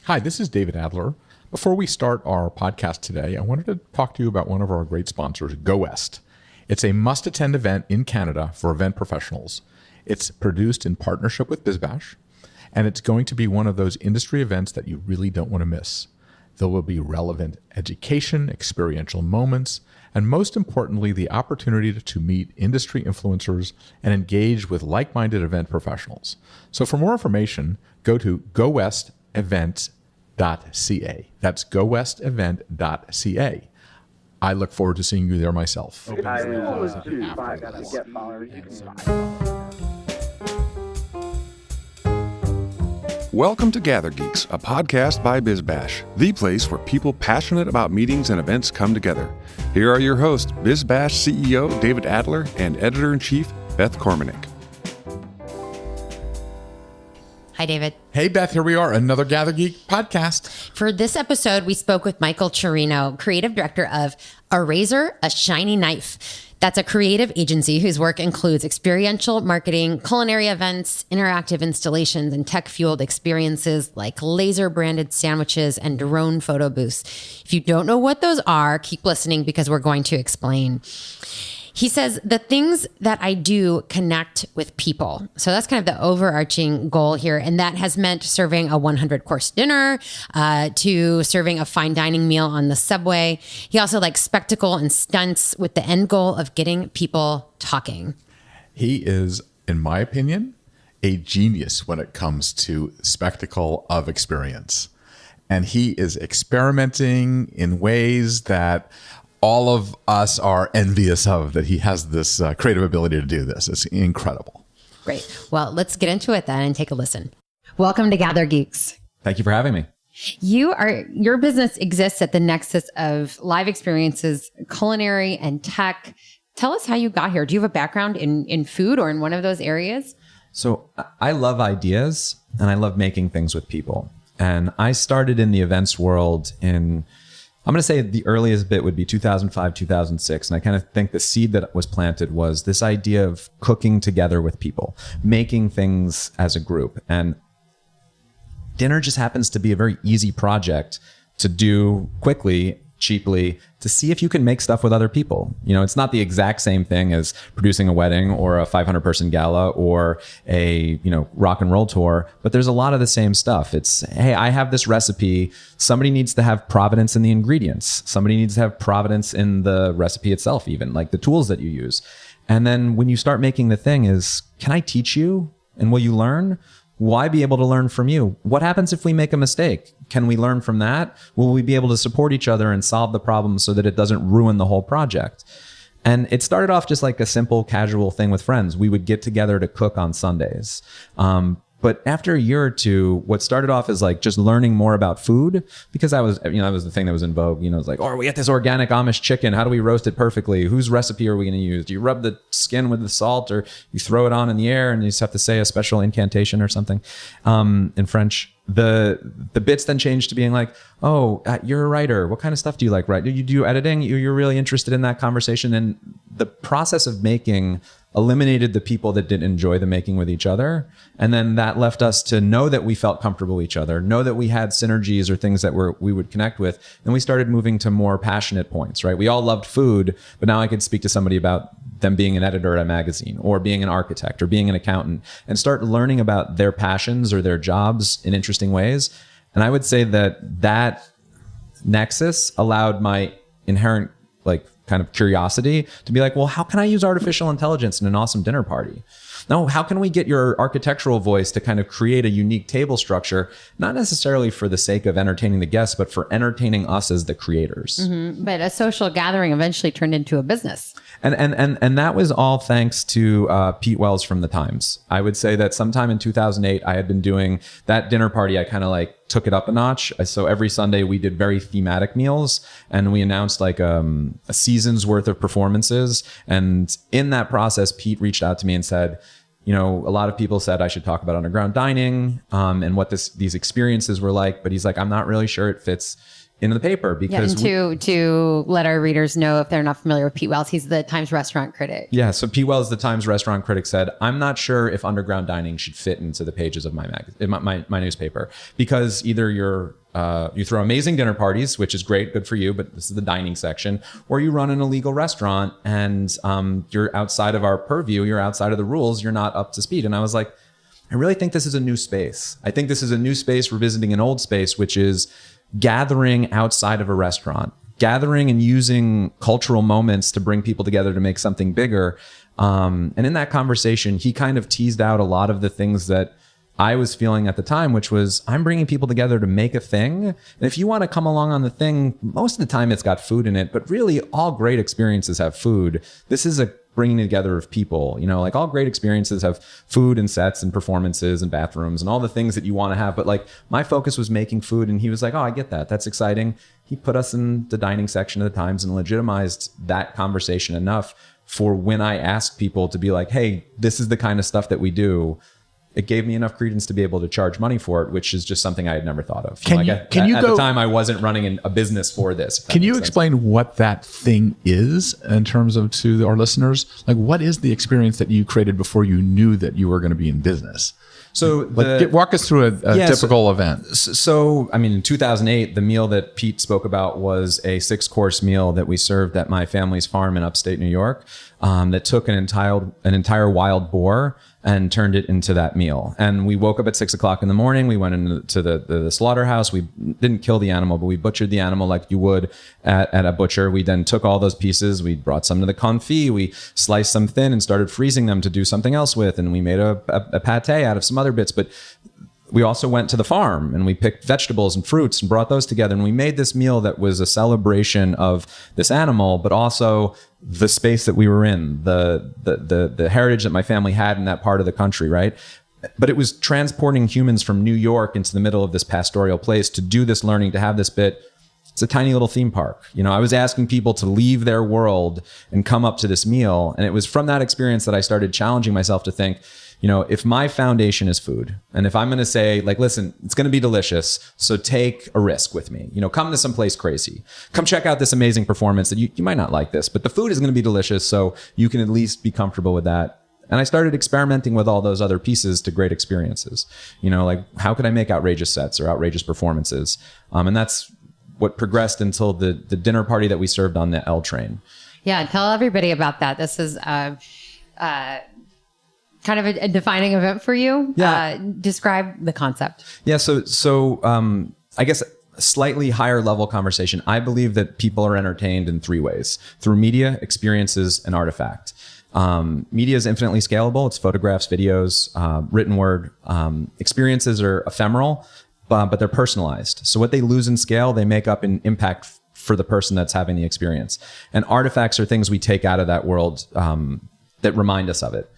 Hi, this is David Adler. Before we start our podcast today, I wanted to talk to you about one of our great sponsors, Go West. It's a must-attend event in Canada for event professionals. It's produced in partnership with BizBash, and it's going to be one of those industry events that you really don't want to miss. There will be relevant education, experiential moments, and most importantly, the opportunity to meet industry influencers and engage with like-minded event professionals. So for more information, go to gowestevent.ca. That's gowestevent.ca. I look forward to seeing you there myself. Welcome to GatherGeeks, a podcast by BizBash, the place where people passionate about meetings and events come together. Here are your hosts, BizBash CEO David Adler and Editor-in-Chief Beth Kormanik. Hi, David. Hey, Beth, here we are, another GatherGeek podcast. For this episode, we spoke with Michael Cirino, creative director of A Razor, A Shiny Knife. That's a creative agency whose work includes experiential marketing, culinary events, interactive installations, and tech-fueled experiences like laser-branded sandwiches and drone photo booths. If you don't know what those are, keep listening because we're going to explain. He says the things that I do connect with people. So that's kind of the overarching goal here. And that has meant serving a 100-course dinner to serving a fine dining meal on the subway. He also likes spectacle and stunts with the end goal of getting people talking. He is, in my opinion, a genius when it comes to spectacle of experience. And he is experimenting in ways that all of us are envious of, that he has this creative ability to do this. It's incredible. Great. Well, let's get into it then and take a listen. Welcome to GatherGeeks. Thank you for having me. Your business exists at the nexus of live experiences, culinary, and tech. Tell us how you got here. Do you have a background in food or in one of those areas? So I love ideas and I love making things with people. And I started in the events world I'm going to say the earliest bit would be 2005, 2006. And I kind of think the seed that was planted was this idea of cooking together with people, making things as a group. And dinner just happens to be a very easy project to do quickly, cheaply, to see if you can make stuff with other people. You know, it's not the exact same thing as producing a wedding or a 500-person gala or a, rock and roll tour, but there's a lot of the same stuff. It's, hey, I have this recipe. Somebody needs to have providence in the ingredients. Somebody needs to have providence in the recipe itself, even like the tools that you use. And then when you start making the thing is, can I teach you? And will you learn? Will I be able to learn from you? What happens if we make a mistake? Can we learn from that? Will we be able to support each other and solve the problem so that it doesn't ruin the whole project? And it started off just like a simple casual thing with friends. We would get together to cook on Sundays. But after a year or two, what started off as like just learning more about food, because that was the thing that was in vogue. It's like, oh, we get this organic Amish chicken. How do we roast it perfectly? Whose recipe are we going to use? Do you rub the skin with the salt, or you throw it on in the air and you just have to say a special incantation or something in French? The bits then changed to being like, oh, you're a writer. What kind of stuff do you like write? Do you do editing? You're really interested in that conversation. And the process of making eliminated the people that didn't enjoy the making with each other. And then that left us to know that we felt comfortable with each other, know that we had synergies or things that we would connect with. And we started moving to more passionate points, right? We all loved food, but now I could speak to somebody about them being an editor at a magazine or being an architect or being an accountant and start learning about their passions or their jobs in interesting ways. And I would say that nexus allowed my inherent kind of curiosity to be like, well, how can I use artificial intelligence in an awesome dinner party? No, how can we get your architectural voice to kind of create a unique table structure, not necessarily for the sake of entertaining the guests, but for entertaining us as the creators. Mm-hmm. But a social gathering eventually turned into a business. And that was all thanks to Pete Wells from The Times. I would say that sometime in 2008, I had been doing that dinner party. I kind of took it up a notch. So every Sunday we did very thematic meals and we announced a season's worth of performances. And in that process, Pete reached out to me and said, a lot of people said I should talk about underground dining and what these experiences were like. But he's like, I'm not really sure it fits in the paper because and to let our readers know if they're not familiar with Pete Wells, he's the Times restaurant critic. Yeah, so Pete Wells, the Times restaurant critic, said, "I'm not sure if underground dining should fit into the pages of my newspaper because either you throw amazing dinner parties, which is great, good for you, but this is the dining section, or you run an illegal restaurant and you're outside of our purview, you're outside of the rules, you're not up to speed." And I was like, I really think this is a new space. I think this is a new space revisiting an old space, which is gathering outside of a restaurant, gathering and using cultural moments to bring people together to make something bigger. And in that conversation, he kind of teased out a lot of the things that I was feeling at the time, which was I'm bringing people together to make a thing. And if you want to come along on the thing, most of the time it's got food in it, but really all great experiences have food. This is a bringing together of people, like all great experiences have food and sets and performances and bathrooms and all the things that you want to have. But like my focus was making food, and he was like, "Oh, I get that. That's exciting." He put us in the dining section of the Times and legitimized that conversation enough for when I asked people to be like, "Hey, this is the kind of stuff that we do." It gave me enough credence to be able to charge money for it, which is just something I had never thought of. At the time, I wasn't running a business for this. Can you explain what that thing is in terms of to our listeners? Like, what is the experience that you created before you knew that you were going to be in business? So walk us through a typical event. So, I mean, in 2008, the meal that Pete spoke about was a 6-course meal that we served at my family's farm in upstate New York that took an entire wild boar and turned it into that meal. And we woke up at 6 o'clock in the morning. We went into the slaughterhouse. We didn't kill the animal, but we butchered the animal like you would at a butcher. We then took all those pieces. We brought some to the confit. We sliced some thin and started freezing them to do something else with. And we made a pate out of some other bits. But we also went to the farm and we picked vegetables and fruits and brought those together. And we made this meal that was a celebration of this animal, but also the space that we were in, the heritage that my family had in that part of the country, right? But it was transporting humans from New York into the middle of this pastoral place to do this learning, to have this bit. It's a tiny little theme park. I was asking people to leave their world and come up to this meal. And it was from that experience that I started challenging myself to think, if my foundation is food, and if I'm going to say, like, listen, it's going to be delicious, so take a risk with me. Come to some place crazy. Come check out this amazing performance that you might not like this, but the food is going to be delicious, so you can at least be comfortable with that. And I started experimenting with all those other pieces to great experiences. Like, how could I make outrageous sets or outrageous performances? And that's what progressed until the dinner party that we served on the LTrain. Yeah, tell everybody about that. This is kind of a defining event for you. Yeah. Describe the concept. Yeah. So I guess a slightly higher level conversation. I believe that people are entertained in 3 ways: through media, experiences, and artifact. Media is infinitely scalable. It's photographs, videos, written word. Experiences are ephemeral, but they're personalized. So what they lose in scale, they make up in impact for the person that's having the experience. And artifacts are things we take out of that world that remind us of it.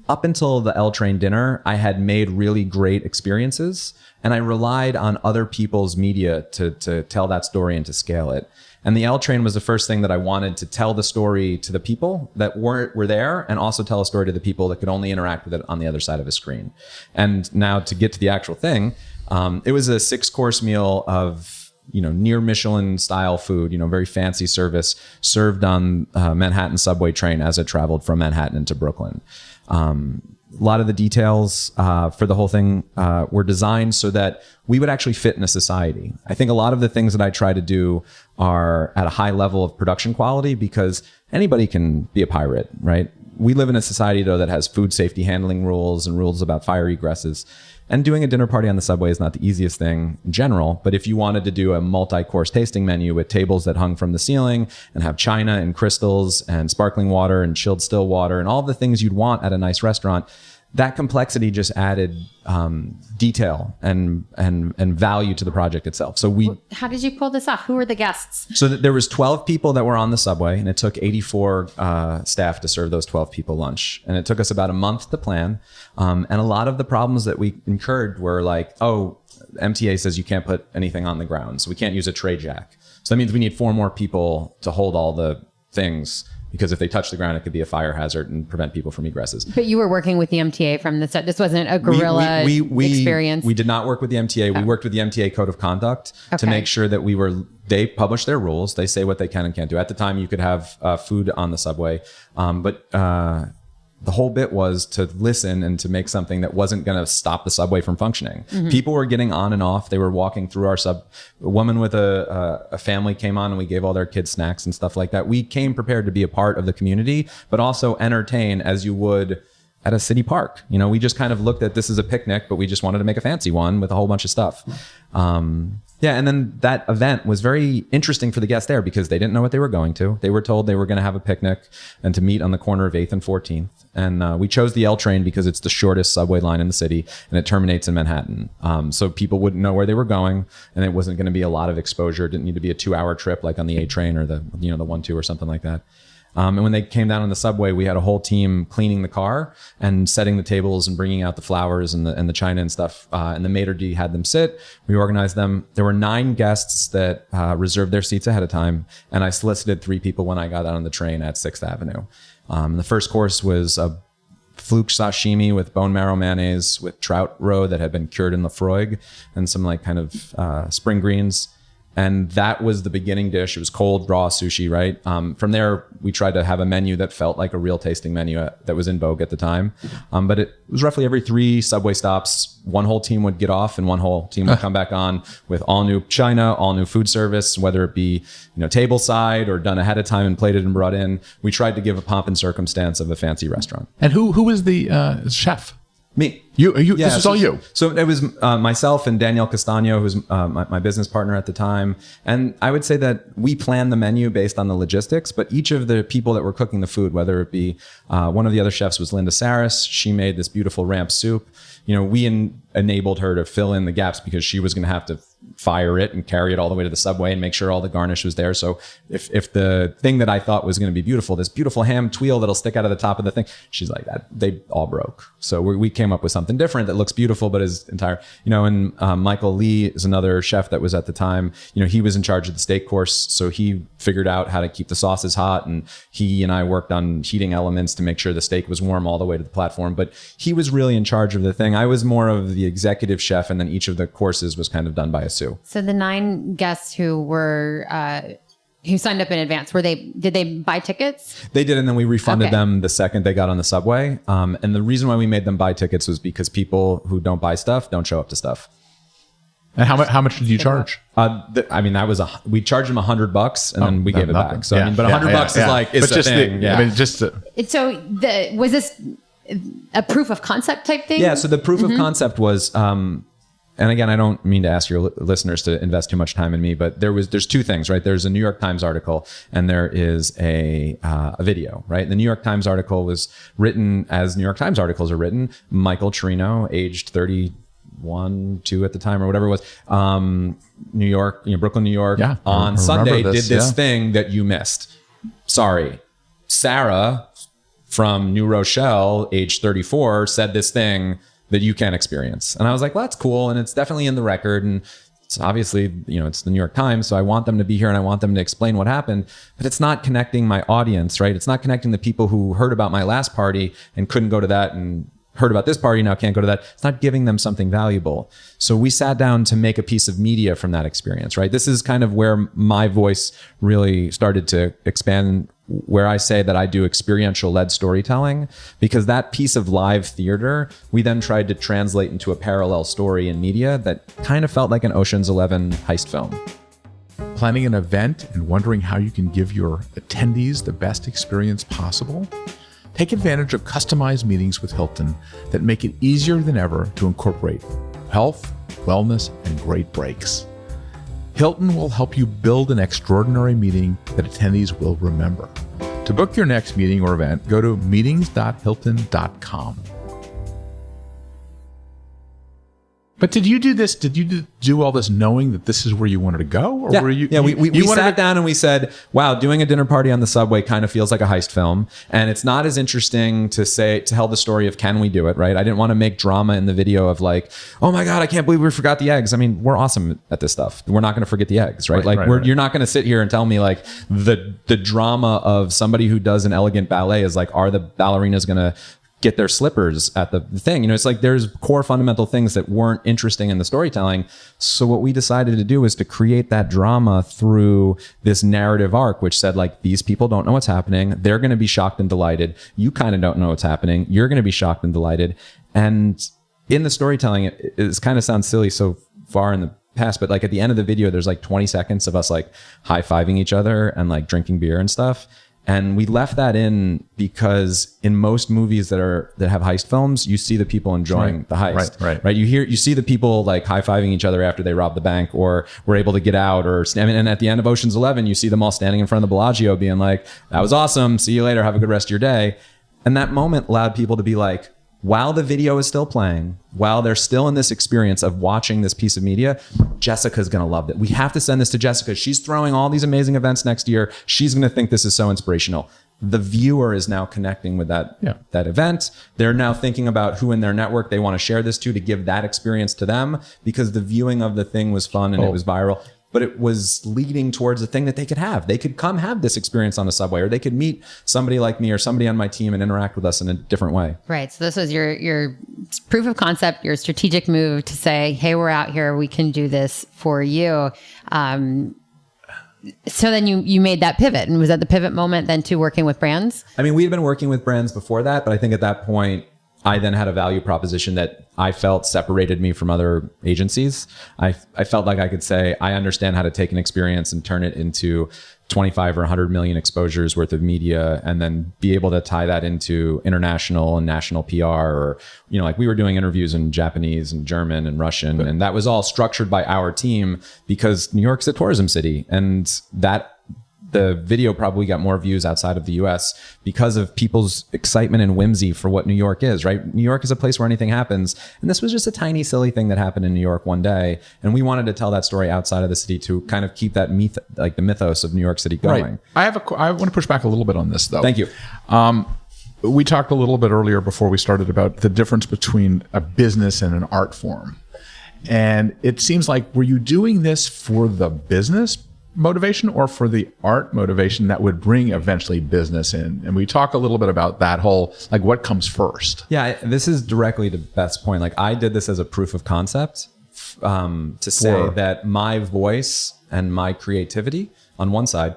Up until the LTrain dinner, I had made really great experiences, and I relied on other people's media to tell that story and to scale it. And the LTrain was the first thing that I wanted to tell the story to the people that were there, and also tell a story to the people that could only interact with it on the other side of a screen. And now to get to the actual thing, it was a 6-course meal of near Michelin style food, very fancy service served on Manhattan subway train as it traveled from Manhattan into Brooklyn. A lot of the details for the whole thing were designed so that we would actually fit in a society. I think a lot of the things that I try to do are at a high level of production quality because anybody can be a pirate, right? We live in a society, though, that has food safety handling rules and rules about fire egresses. And doing a dinner party on the subway is not the easiest thing in general. But if you wanted to do a multi-course tasting menu with tables that hung from the ceiling and have china and crystals and sparkling water and chilled still water and all the things you'd want at a nice restaurant, that complexity just added detail and value to the project itself. So how did you pull this off? Who were the guests? So there was 12 people that were on the subway, and it took 84 staff to serve those 12 people lunch. And it took us about a month to plan. And a lot of the problems that we incurred were like, MTA says you can't put anything on the ground, so we can't use a tray jack. So that means we need 4 more people to hold all the things. because if they touch the ground, it could be a fire hazard and prevent people from egresses. But you were working with the MTA from the start. This wasn't a guerrilla experience. We did not work with the MTA. We worked with the MTA Code of Conduct to make sure that they publish their rules. They say what they can and can't do. At the time, you could have food on the subway, but the whole bit was to listen and to make something that wasn't going to stop the subway from functioning. People were getting on and off. They were walking through our A woman with a family came on and we gave all their kids snacks and stuff like that. We came prepared to be a part of the community, but also entertain as you would at a city park. We just kind of looked at this as a picnic, but we just wanted to make a fancy one with a whole bunch of stuff. And then that event was very interesting for the guests there because they didn't know what they were going to. They were told they were going to have a picnic and to meet on the corner of 8th and 14th. And we chose the LTrain because it's the shortest subway line in the city and it terminates in Manhattan. So people wouldn't know where they were going and it wasn't going to be a lot of exposure. It didn't need to be a 2-hour trip like on the A-Train or the 1-2 or something like that. And when they came down on the subway, we had a whole team cleaning the car and setting the tables and bringing out the flowers and the china and stuff. And the maitre d' had them sit. We organized them. There were 9 guests that reserved their seats ahead of time. And I solicited 3 people when I got out on the train at 6th Avenue. The first course was a fluke sashimi with bone marrow mayonnaise with trout roe that had been cured in Lafroig and some spring greens. And that was the beginning dish. It was cold, raw sushi, right? From there, we tried to have a menu that felt like a real tasting menu that was in vogue at the time. But it was roughly every 3 subway stops, one whole team would get off and one whole team would come back on with all new china, all new food service, whether it be table side or done ahead of time and plated and brought in. We tried to give a pomp and circumstance of a fancy restaurant. And who was the chef? Me. You. This was all you. So it was myself and Danielle Castagno, who's my business partner at the time. And I would say that we planned the menu based on the logistics, but each of the people that were cooking the food, whether it be one of the other chefs was Linda Saris. She made this beautiful ramp soup. We enabled her to fill in the gaps because she was going to have to fire it and carry it all the way to the subway and make sure all the garnish was there. So if the thing that I thought was going to be beautiful, this beautiful ham tuile that'll stick out of the top of the thing, she's like that, they all broke. So we came up with something different that looks beautiful, but is entire, and Michael Lee is another chef that was at the time, he was in charge of the steak course. So he figured out how to keep the sauces hot and he and I worked on heating elements to make sure the steak was warm all the way to the platform. But he was really in charge of the thing. I was more of the executive chef and then each of the courses was kind of done by a sous. So the 9 guests who were who signed up in advance, did they buy tickets? They did, and then we refunded them the second they got on the subway. And the reason why we made them buy tickets was because people who don't buy stuff don't show up to stuff. And how much did you charge? We charged them $100 and then we gave it back. So but $100 is a thing. So was this a proof of concept type thing? Yeah. So the proof of concept was, and again, I don't mean to ask your listeners to invest too much time in me, but there's 2 things, right? There's a New York Times article and there is a video, right? The New York Times article was written as New York Times articles are written. Michael Cirino, aged 31, 2 at the time or whatever it was, New York, Brooklyn, New York, on Sunday did this thing that you missed. Sorry. Sarah from New Rochelle, age 34, said this thing that you can't experience. And I was like, well, that's cool. And it's definitely in the record. And it's obviously, it's the New York Times. So I want them to be here and I want them to explain what happened, but it's not connecting my audience, right? It's not connecting the people who heard about my last party and couldn't go to that and heard about this party, now can't go to that. It's not giving them something valuable. So we sat down to make a piece of media from that experience, right? This is kind of where my voice really started to expand, where I say that I do experiential led storytelling, because that piece of live theater, we then tried to translate into a parallel story in media that kind of felt like an Ocean's 11 heist film. Planning an event and wondering how you can give your attendees the best experience possible? Take advantage of customized meetings with Hilton that make it easier than ever to incorporate health, wellness, and great breaks. Hilton will help you build an extraordinary meeting that attendees will remember. To book your next meeting or event, go to meetings.hilton.com. But did you do this? Did you do all this knowing that this is where you wanted to go? Or Yeah, were you? yeah. We wanted sat to- down and we said, "Wow, doing a dinner party on the subway kind of feels like a heist film, and it's not as interesting to tell the story of can we do it, right? I didn't want to make drama in the video of like, oh my god, I can't believe we forgot the eggs. I mean, we're awesome at this stuff. We're not going to forget the eggs, right? You're not going to sit here and tell me like the drama of somebody who does an elegant ballet is like, are the ballerinas going to get their slippers at the thing? You know, it's like there's core fundamental things that weren't interesting in the storytelling. So what we decided to do is to create that drama through this narrative arc, which said like, these people don't know what's happening. They're going to be shocked and delighted. You kind of don't know what's happening. You're going to be shocked and delighted. And in the storytelling, it kind of sounds silly so far in the past, but like at the end of the video, there's like 20 seconds of us like high-fiving each other and like drinking beer and stuff. And we left that in because in most movies that have heist films, you see the people enjoying the heist, right? You see the people like high-fiving each other after they rob the bank or were able to get out, and at the end of Ocean's 11, you see them all standing in front of the Bellagio being like, that was awesome. See you later. Have a good rest of your day. And that moment allowed people to be like, while the video is still playing, while they're still in this experience of watching this piece of media, Jessica's going to love it. We have to send this to Jessica. She's throwing all these amazing events next year. She's going to think this is so inspirational. The viewer is now connecting with that event. They're now thinking about who in their network they want to share this to give that experience to them, because the viewing of the thing was fun and it was viral. But it was leading towards a thing that they could have. They could come have this experience on a subway, or they could meet somebody like me or somebody on my team and interact with us in a different way. Right. So this was your proof of concept, your strategic move to say, hey, we're out here. We can do this for you. So then you made that pivot. And was that the pivot moment then to working with brands? I mean, we had been working with brands before that, but I think at that point, I then had a value proposition that I felt separated me from other agencies. I felt like I could say, I understand how to take an experience and turn it into 25 or 100 million exposures worth of media, and then be able to tie that into international and national PR, or, you know, like we were doing interviews in Japanese and German and Russian, and that was all structured by our team because New York's a tourism city, and that the video probably got more views outside of the US because of people's excitement and whimsy for what New York is, right? New York is a place where anything happens. And this was just a tiny, silly thing that happened in New York one day. And we wanted to tell that story outside of the city to kind of keep that the mythos of New York City going. Right. I want to push back a little bit on this, though. Thank you. We talked a little bit earlier before we started about the difference between a business and an art form. And it seems like, were you doing this for the business motivation or for the art motivation that would bring eventually business in? And we talk a little bit about that whole, like, what comes first. Yeah, this is directly to Beth's point. Like, I did this as a proof of concept to say that my voice and my creativity on one side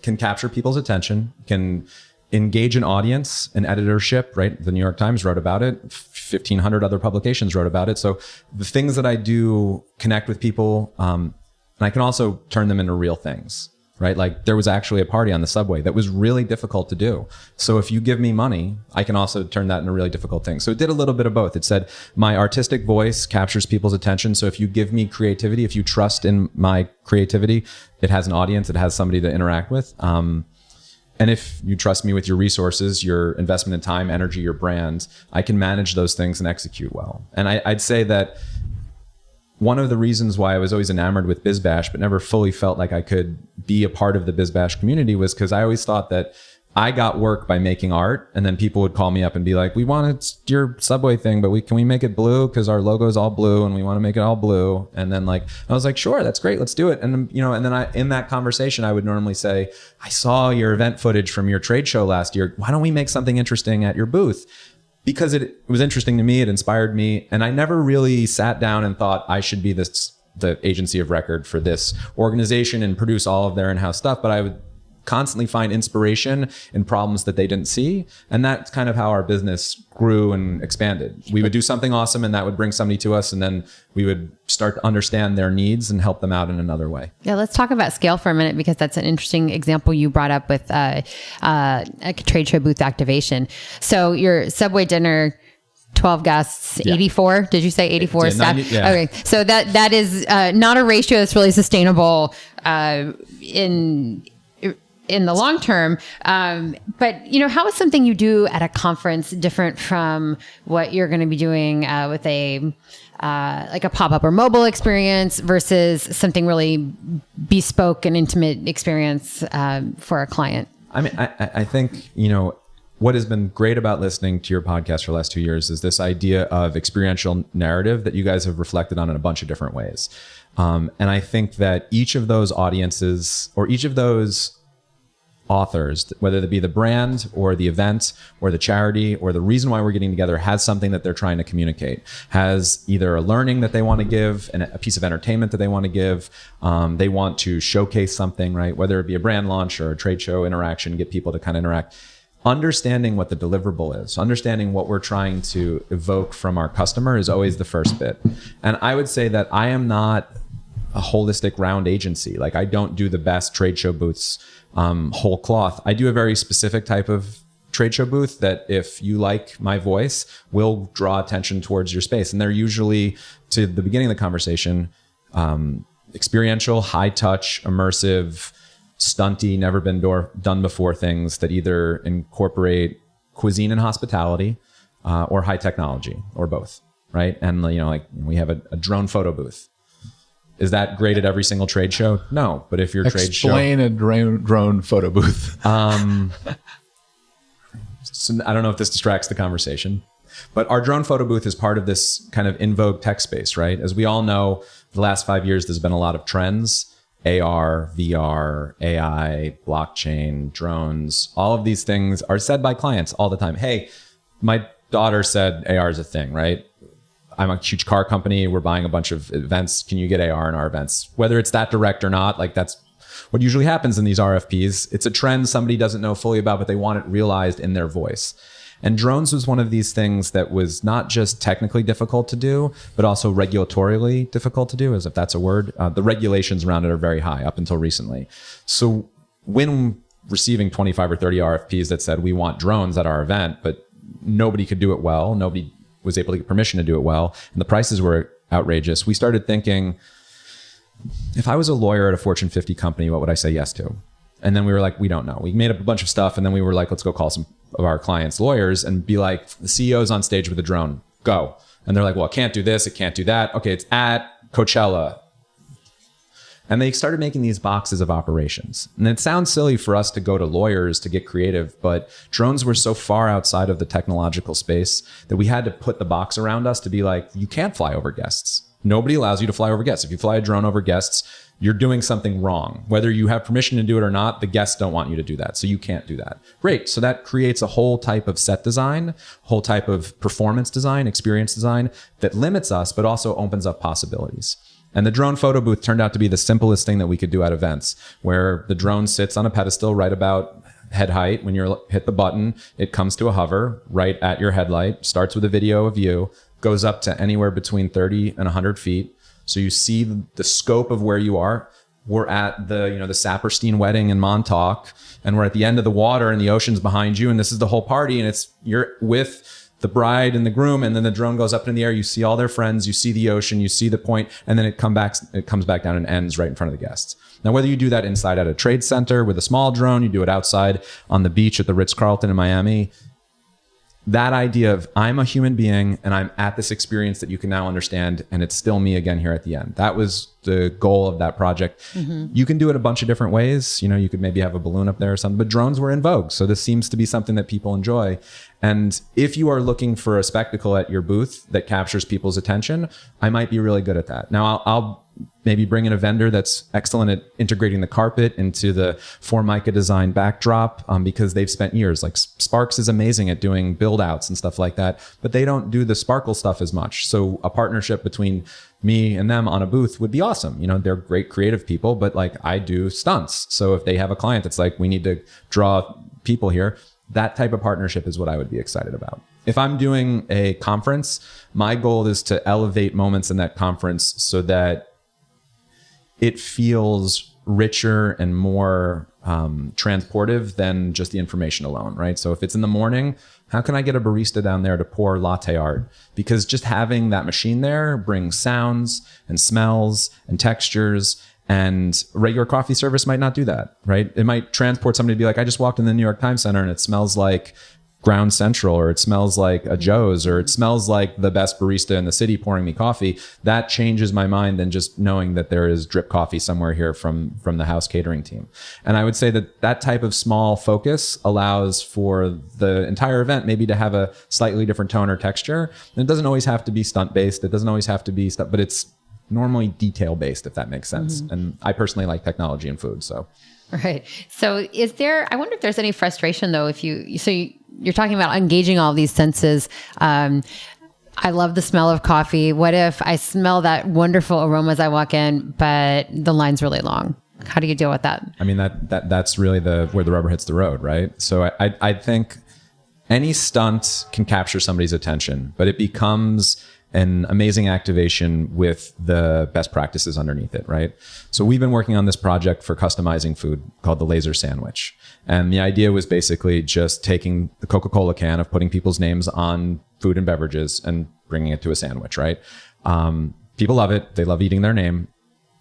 can capture people's attention, can engage an audience, an editorship, right? The New York Times wrote about it. 1,500 other publications wrote about it. So the things that I do connect with people, and I can also turn them into real things, right? Like, there was actually a party on the subway that was really difficult to do. So if you give me money, I can also turn that into a really difficult thing. So it did a little bit of both. It said my artistic voice captures people's attention. So if you give me creativity, if you trust in my creativity, it has an audience, it has somebody to interact with. And if you trust me with your resources, your investment in time, energy, your brand, I can manage those things and execute well. And I'd say that one of the reasons why I was always enamored with BizBash, but never fully felt like I could be a part of the BizBash community, was because I always thought that I got work by making art, and then people would call me up and be like, we want your subway thing, but can we make it blue? Because our logo is all blue and we want to make it all blue. And then I was like, sure, that's great. Let's do it. And and then in that conversation, I would normally say, I saw your event footage from your trade show last year. Why don't we make something interesting at your booth? Because it was interesting to me, it inspired me, and I never really sat down and thought I should be the agency of record for this organization and produce all of their in-house stuff, but I would constantly find inspiration in problems that they didn't see. And that's kind of how our business grew and expanded. We would do something awesome, and that would bring somebody to us, and then we would start to understand their needs and help them out in another way. Yeah, let's talk about scale for a minute, because that's an interesting example you brought up with a trade show booth activation. So your subway dinner, 12 guests, 84. Did you say 84 staff? 90, yeah. Okay, so that is not a ratio that's really sustainable in the long term. But, you know, how is something you do at a conference different from what you're going to be doing with a like a pop-up or mobile experience versus something really bespoke and intimate experience for a client? I mean, I think, you know, what has been great about listening to your podcast for the last 2 years is this idea of experiential narrative that you guys have reflected on in a bunch of different ways. And I think that each of those audiences or each of those authors, whether it be the brand or the event or the charity or the reason why we're getting together, has something that they're trying to communicate, has either a learning that they want to give and a piece of entertainment that they want to give. They want to showcase something, right? Whether it be a brand launch or a trade show interaction, get people to kind of interact. Understanding what the deliverable is, understanding what we're trying to evoke from our customer is always the first bit. And I would say that I am not a holistic round agency. Like, I don't do the best trade show booths whole cloth. I do a very specific type of trade show booth that, if you like my voice, will draw attention towards your space. And they're usually, to the beginning of the conversation, experiential, high touch, immersive, stunty, never been done before things that either incorporate cuisine and hospitality or high technology or both, right? And, you know, like, we have a drone photo booth. Is that great at every single trade show? No, but if your trade show... Explain a drone photo booth. So I don't know if this distracts the conversation, but our drone photo booth is part of this kind of in vogue tech space, right? As we all know, the last 5 years, there's been a lot of trends: AR, VR, AI, blockchain, drones. All of these things are said by clients all the time. Hey, my daughter said AR is a thing, right? I'm a huge car company. We're buying a bunch of events. Can you get AR in our events? Whether it's that direct or not, like, that's what usually happens in these RFPs. It's a trend somebody doesn't know fully about, but they want it realized in their voice. And drones was one of these things that was not just technically difficult to do, but also regulatorily difficult to do, as if that's a word. The regulations around it are very high up until recently. So when receiving 25 or 30 RFPs that said, we want drones at our event, but nobody could do it well, nobody was able to get permission to do it well, and the prices were outrageous, we started thinking, if I was a lawyer at a Fortune 50 company, what would I say yes to? And then we were like, we don't know. We made up a bunch of stuff, and then we were like, let's go call some of our clients' lawyers and be like, the CEO's on stage with a drone, go. And they're like, well, it can't do this, it can't do that. Okay, it's at Coachella. And they started making these boxes of operations. And it sounds silly for us to go to lawyers to get creative, but drones were so far outside of the technological space that we had to put the box around us to be like, you can't fly over guests. Nobody allows you to fly over guests. If you fly a drone over guests, you're doing something wrong. Whether you have permission to do it or not, the guests don't want you to do that. So you can't do that. Great. So that creates a whole type of set design, whole type of performance design, experience design that limits us, but also opens up possibilities. And the drone photo booth turned out to be the simplest thing that we could do at events, where the drone sits on a pedestal right about head height. When you hit the button, it comes to a hover right at your headlight, starts with a video of you, goes up to anywhere between 30 and 100 feet. So you see the scope of where you are. We're at the Saperstein wedding in Montauk, and we're at the end of the water, and the ocean's behind you, and this is the whole party, and you're with the bride and the groom, and then the drone goes up in the air. You see all their friends, you see the ocean, you see the point, and then it comes back down and ends right in front of the guests. Now, whether you do that inside at a trade center with a small drone, you do it outside on the beach at the Ritz-Carlton in Miami, that idea of I'm a human being and I'm at this experience that you can now understand, and it's still me again here at the end. That was the goal of that project. Mm-hmm. You can do it a bunch of different ways. You could maybe have a balloon up there or something, but drones were in vogue. So this seems to be something that people enjoy. And if you are looking for a spectacle at your booth that captures people's attention, I might be really good at that. Now, I'll maybe bring in a vendor that's excellent at integrating the carpet into the Formica design backdrop because they've spent years. Like Sparks is amazing at doing build outs and stuff like that, but they don't do the sparkle stuff as much. So a partnership between me and them on a booth would be awesome. They're great creative people, but like I do stunts. So if they have a client that's like, we need to draw people here, that type of partnership is what I would be excited about. If I'm doing a conference, my goal is to elevate moments in that conference so that it feels richer and more transportive than just the information alone, right? So if it's in the morning, how can I get a barista down there to pour latte art? Because just having that machine there brings sounds and smells and textures And regular coffee service might not do that, right? It might transport somebody to be like, I just walked in the New York Times Center and it smells like Ground Central, or it smells like a Joe's, or it smells like the best barista in the city pouring me coffee. That changes my mind than just knowing that there is drip coffee somewhere here from the house catering team. And I would say that type of small focus allows for the entire event maybe to have a slightly different tone or texture. And it doesn't always have to be stunt based. It doesn't always have to be stuff, but it's normally detail based, if that makes sense. Mm-hmm. And I personally like technology and food, so. Right. So I wonder if there's any frustration though, you're talking about engaging all these senses. I love the smell of coffee. What if I smell that wonderful aroma as I walk in, but the line's really long? How do you deal with that? I mean, that's really where the rubber hits the road, right? So I think any stunt can capture somebody's attention, but it becomes an amazing activation with the best practices underneath it, right? So we've been working on this project for customizing food called the laser sandwich. And the idea was basically just taking the Coca-Cola can of putting people's names on food and beverages and bringing it to a sandwich, right? People love it. They love eating their name.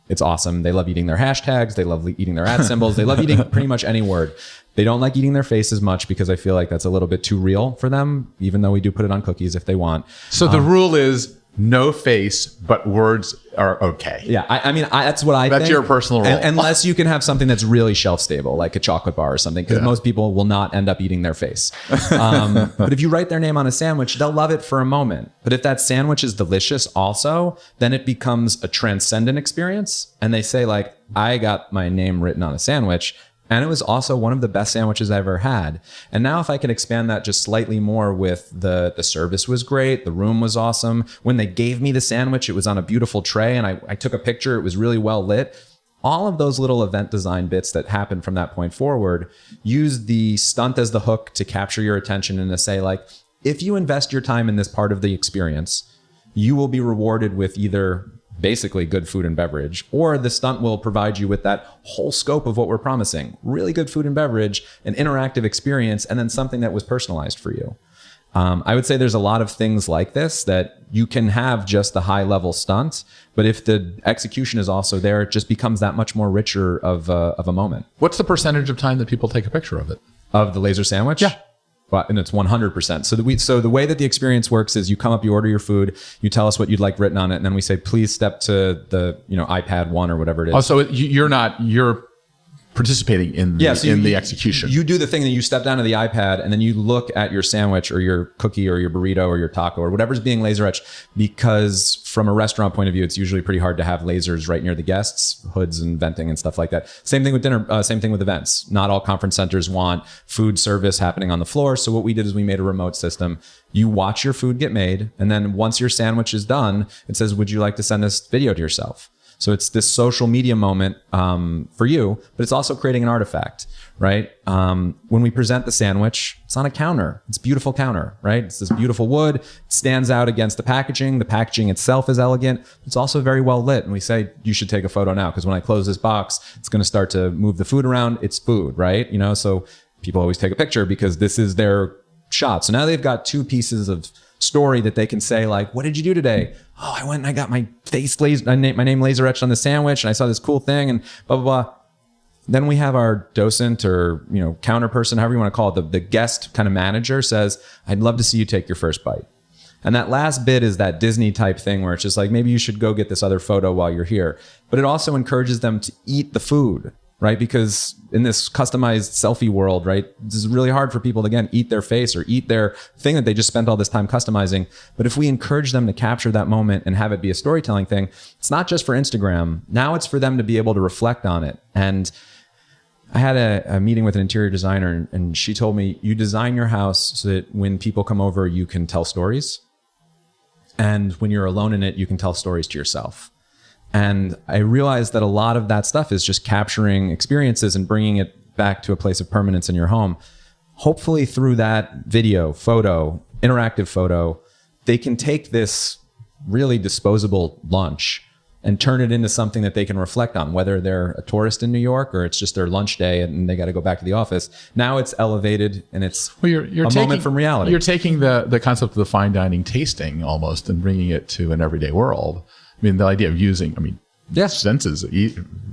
It's awesome. They love eating their hashtags. They love eating their ad symbols. They love eating pretty much any word. They don't like eating their face as much because I feel like that's a little bit too real for them, even though we do put it on cookies if they want. So the rule is no face, but words are okay. Yeah, I mean, that's what I think. That's your personal rule. Unless you can have something that's really shelf stable, like a chocolate bar or something, because most people will not end up eating their face. But if you write their name on a sandwich, they'll love it for a moment. But if that sandwich is delicious also, then it becomes a transcendent experience. And they say like, I got my name written on a sandwich, and it was also one of the best sandwiches I ever had. And now if I can expand that just slightly more with the service was great. The room was awesome. When they gave me the sandwich, it was on a beautiful tray and I took a picture. It was really well lit. All of those little event design bits that happen from that point forward, use the stunt as the hook to capture your attention and to say like, if you invest your time in this part of the experience, you will be rewarded with either basically good food and beverage, or the stunt will provide you with that whole scope of what we're promising. Really good food and beverage, an interactive experience, and then something that was personalized for you. I would say there's a lot of things like this that you can have just the high level stunt, but if the execution is also there, it just becomes that much more richer of a moment. What's the percentage of time that people take a picture of it? Of the laser sandwich? Yeah. And it's 100%. So the way that the experience works is you come up, you order your food, you tell us what you'd like written on it, and then we say, please step to the iPad 1 or whatever it is. Oh, so you're participating in the execution. You do the thing that you step down to the iPad and then you look at your sandwich or your cookie or your burrito or your taco or whatever's being laser etched, because from a restaurant point of view, it's usually pretty hard to have lasers right near the guests, hoods and venting and stuff like that. Same thing with dinner, same thing with events. Not all conference centers want food service happening on the floor. So what we did is we made a remote system. You watch your food get made, and then once your sandwich is done, it says, would you like to send this video to yourself? So it's this social media moment for you, but it's also creating an artifact, right? When we present the sandwich, it's on a counter. It's a beautiful counter, right? It's this beautiful wood. It stands out against the packaging. The packaging itself is elegant. It's also very well lit. And we say, you should take a photo now, because when I close this box, it's going to start to move the food around. It's food, right? So people always take a picture because this is their shot. So now they've got two pieces of story that they can say like, what did you do today? Oh, I went and I got my name laser etched on the sandwich and I saw this cool thing and blah, blah, blah. Then we have our docent or, counter person, however you want to call it, the guest kind of manager says, I'd love to see you take your first bite. And that last bit is that Disney type thing where it's just like, maybe you should go get this other photo while you're here. But it also encourages them to eat the food, right? Because in this customized selfie world, right, this is really hard for people to, again, eat their face or eat their thing that they just spent all this time customizing. But if we encourage them to capture that moment and have it be a storytelling thing, it's not just for Instagram. Now it's for them to be able to reflect on it. And I had a meeting with an interior designer, and she told me, you design your house so that when people come over, you can tell stories. And when you're alone in it, you can tell stories to yourself. And I realized that a lot of that stuff is just capturing experiences and bringing it back to a place of permanence in your home. Hopefully through that video, photo, interactive photo, they can take this really disposable lunch and turn it into something that they can reflect on, whether they're a tourist in New York or it's just their lunch day and they got to go back to the office. Now it's elevated and it's moment from reality. You're taking the concept of the fine dining tasting almost and bringing it to an everyday world. I mean, the idea of using, senses,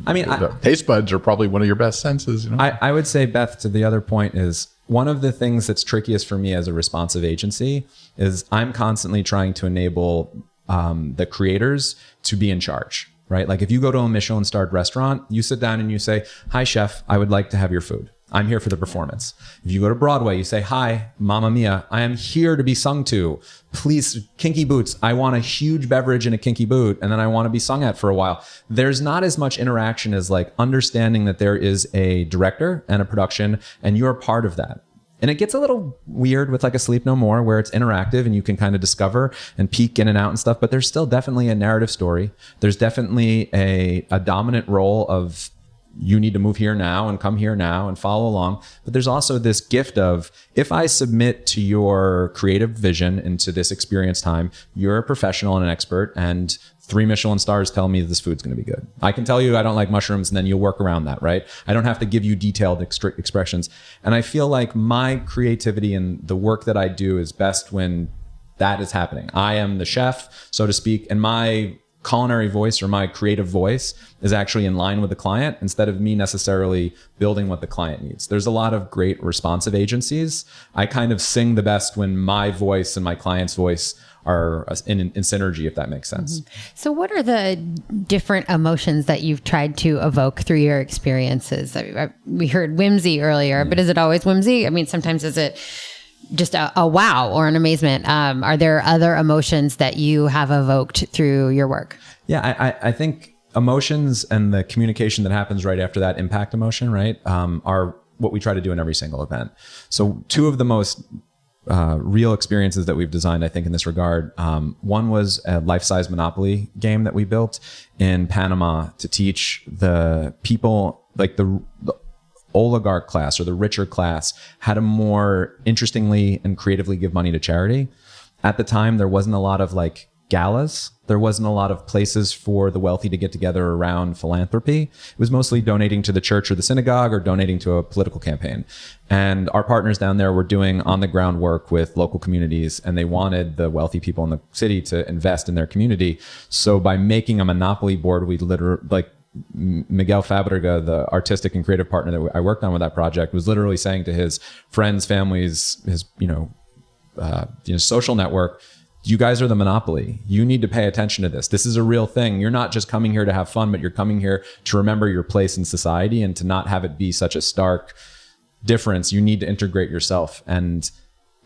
I mean, the taste buds are probably one of your best senses. You know? I would say, Beth, to the other point is one of the things that's trickiest for me as a responsive agency is I'm constantly trying to enable the creators to be in charge, right? Like if you go to a Michelin-starred restaurant, you sit down and you say, "Hi, chef, I would like to have your food. I'm here for the performance." If you go to Broadway, you say, "Hi, Mamma Mia, I am here to be sung to. Please, Kinky Boots, I want a huge beverage in a kinky boot, and then I want to be sung at for a while." There's not as much interaction as like understanding that there is a director and a production, and you're part of that. And it gets a little weird with like a Sleep No More where it's interactive and you can kind of discover and peek in and out and stuff, but there's still definitely a narrative story. There's definitely a dominant role of you need to move here now and come here now and follow along. But there's also this gift of, if I submit to your creative vision into this experience time, you're a professional and an expert, and 3 Michelin stars tell me this food's going to be good. I can tell you I don't like mushrooms, and then you'll work around that, right? I don't have to give you detailed expressions. And I feel like my creativity and the work that I do is best when that is happening. I am the chef, so to speak, and my culinary voice or my creative voice is actually in line with the client instead of me necessarily building what the client needs. There's a lot of great responsive agencies. I kind of sing the best when my voice and my client's voice are in synergy, if that makes sense. So what are the different emotions that you've tried to evoke through your experiences? We heard whimsy earlier, but is it always whimsy? I mean, sometimes is it just a wow or an amazement? Are there other emotions that you have evoked through your work? Yeah, I think emotions and the communication that happens right after that impact emotion, right, are what we try to do in every single event. So 2 of the most real experiences that we've designed, I think, in this regard. One was a life-size Monopoly game that we built in Panama to teach the people, like the oligarch class or the richer class, how to more interestingly and creatively give money to charity. At the time, there wasn't a lot of like galas. There wasn't a lot of places for the wealthy to get together around philanthropy. It was mostly donating to the church or the synagogue or donating to a political campaign. And our partners down there were doing on the ground work with local communities, and they wanted the wealthy people in the city to invest in their community. So by making a Monopoly board, we literally, like, Miguel Fabrega, the artistic and creative partner that I worked on with that project, was literally saying to his friends, families, his social network, "You guys are the monopoly. You need to pay attention to this. This is a real thing. You're not just coming here to have fun, but you're coming here to remember your place in society and to not have it be such a stark difference. You need to integrate yourself."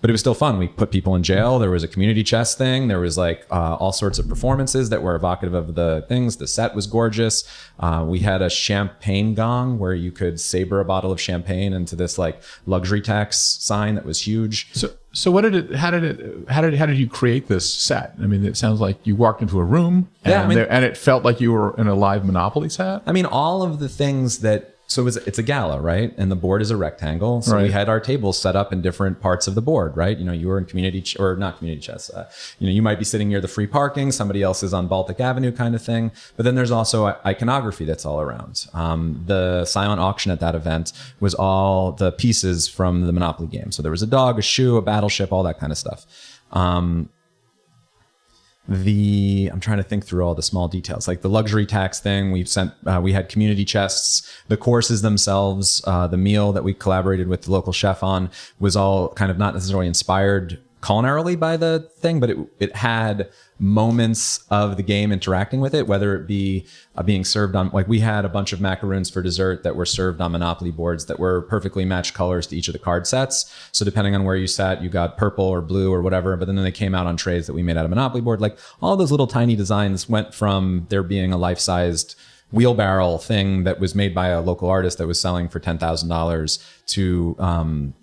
But it was still fun. We put people in jail. There was a community chess thing. There was like all sorts of performances that were evocative of the things. The set was gorgeous. We had a champagne gong where you could saber a bottle of champagne into this like luxury tax sign that was huge. So how did you create this set? I mean, it sounds like you walked into a room and, and it felt like you were in a live Monopoly set. I mean, all of the things that, so it's a gala, right? And the board is a rectangle. So we had our tables set up in different parts of the board, right? You know, you were in or not community chess. You might be sitting near the free parking. Somebody else is on Baltic Avenue kind of thing. But then there's also iconography that's all around. The silent auction at that event was all the pieces from the Monopoly game. So there was a dog, a shoe, a battleship, all that kind of stuff. I'm trying to think through all the small details, like the luxury tax thing. We had community chests, the courses themselves, the meal that we collaborated with the local chef on was all kind of not necessarily inspired culinarily by the thing, but it had moments of the game interacting with it, whether it be being served on, like we had a bunch of macaroons for dessert that were served on Monopoly boards that were perfectly matched colors to each of the card sets. So depending on where you sat, you got purple or blue or whatever, but then they came out on trays that we made out of Monopoly board. Like all those little tiny designs went from there being a life-sized wheelbarrow thing that was made by a local artist that was selling for $10,000 to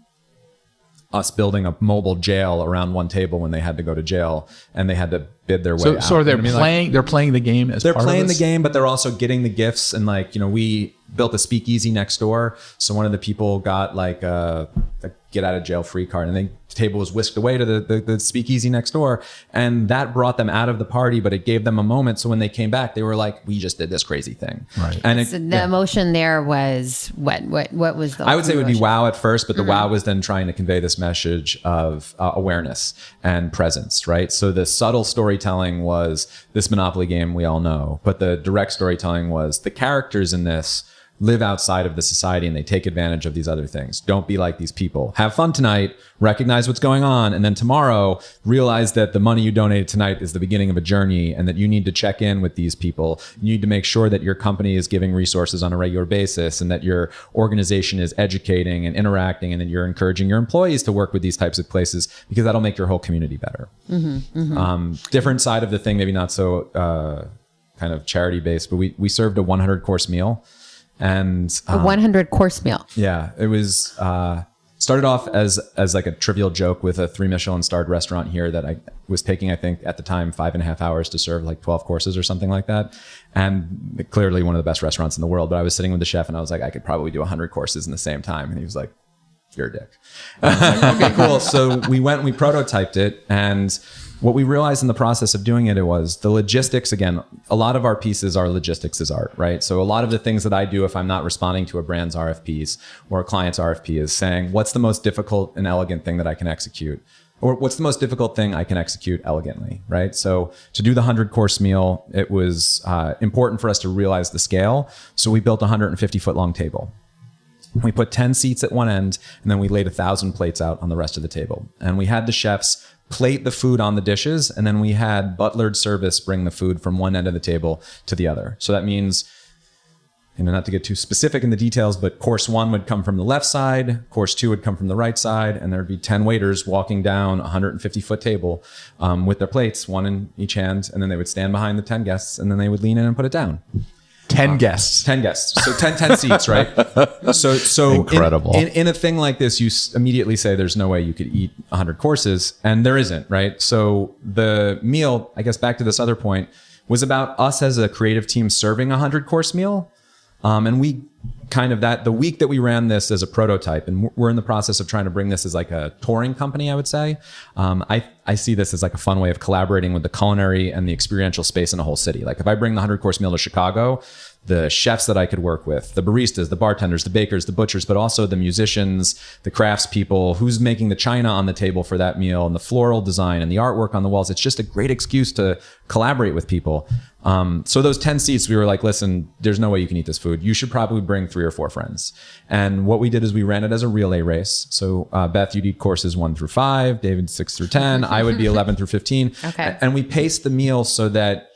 us building a mobile jail around one table when they had to go to jail and they had to bid their way out. So they're playing. They're playing the game as they're part playing of the this? game, but they're also getting the gifts. And like we built a speakeasy next door, so one of the people got like a get out of jail free card. And the table was whisked away to the speakeasy next door. And that brought them out of the party, but it gave them a moment. So when they came back, they were like, we just did this crazy thing. Right. And so the emotion there was what was the I would say it would be emotion? wow at first, but the wow was then trying to convey this message of awareness and presence, right? So the subtle storytelling was this Monopoly game we all know, but the direct storytelling was the characters in this live outside of the society and they take advantage of these other things. Don't be like these people. Have fun tonight, recognize what's going on, and then tomorrow realize that the money you donated tonight is the beginning of a journey and that you need to check in with these people. You need to make sure that your company is giving resources on a regular basis and that your organization is educating and interacting and that you're encouraging your employees to work with these types of places because that'll make your whole community better. Different side of the thing, maybe not so kind of charity based, but we served a 100-course meal. And A 100-course meal. yeah, it was started off as like a trivial joke with a 3 Michelin starred restaurant here that I was taking, I think at the time, 5.5 hours to serve like 12 courses or something like that. And clearly one of the best restaurants in the world. But I was sitting with the chef and I was like, I could probably do 100 courses in the same time. And he was like, you're a dick. And I was like, okay, cool. So we went and we prototyped it. And what we realized in the process of doing it was the logistics. Again, a lot of our pieces are logistics is art, right? So a lot of the things that I do if I'm not responding to a brand's RFPs or a client's RFP is saying, what's the most difficult and elegant thing that I can execute? Or what's the most difficult thing I can execute elegantly, right? So to do the 100-course meal, it was important for us to realize the scale. So we built a 150-foot long table. We put 10 seats at one end, and then we laid 1,000 plates out on the rest of the table. And we had the chefs plate the food on the dishes, and then we had butlered service bring the food from one end of the table to the other. So that means, not to get too specific in the details, but course 1 would come from the left side, course 2 would come from the right side, and there'd be 10 waiters walking down a 150-foot table with their plates, one in each hand, and then they would stand behind the 10 guests, and then they would lean in and put it down. 10 guests. 10 guests. So 10 seats, right? So Incredible. In a thing like this, you immediately say there's no way you could eat 100 courses, and there isn't, right? So the meal, I guess back to this other point, was about us as a creative team serving a 100-course meal. And we kind of the week that we ran this as a prototype, and we're in the process of trying to bring this as like a touring company, I would say. I see this as like a fun way of collaborating with the culinary and the experiential space in a whole city. Like if I bring the 100-course meal to Chicago, the chefs that I could work with, the baristas, the bartenders, the bakers, the butchers, but also the musicians, the crafts people, who's making the china on the table for that meal and the floral design and the artwork on the walls. It's just a great excuse to collaborate with people. So those 10 seats, we were like, listen, there's no way you can eat this food. You should probably bring 3 or 4 friends. And what we did is we ran it as a relay race. So Beth, you'd eat courses 1 through 5, David 6 through 10, I would be 11 through 15. Okay. And we paced the meal so that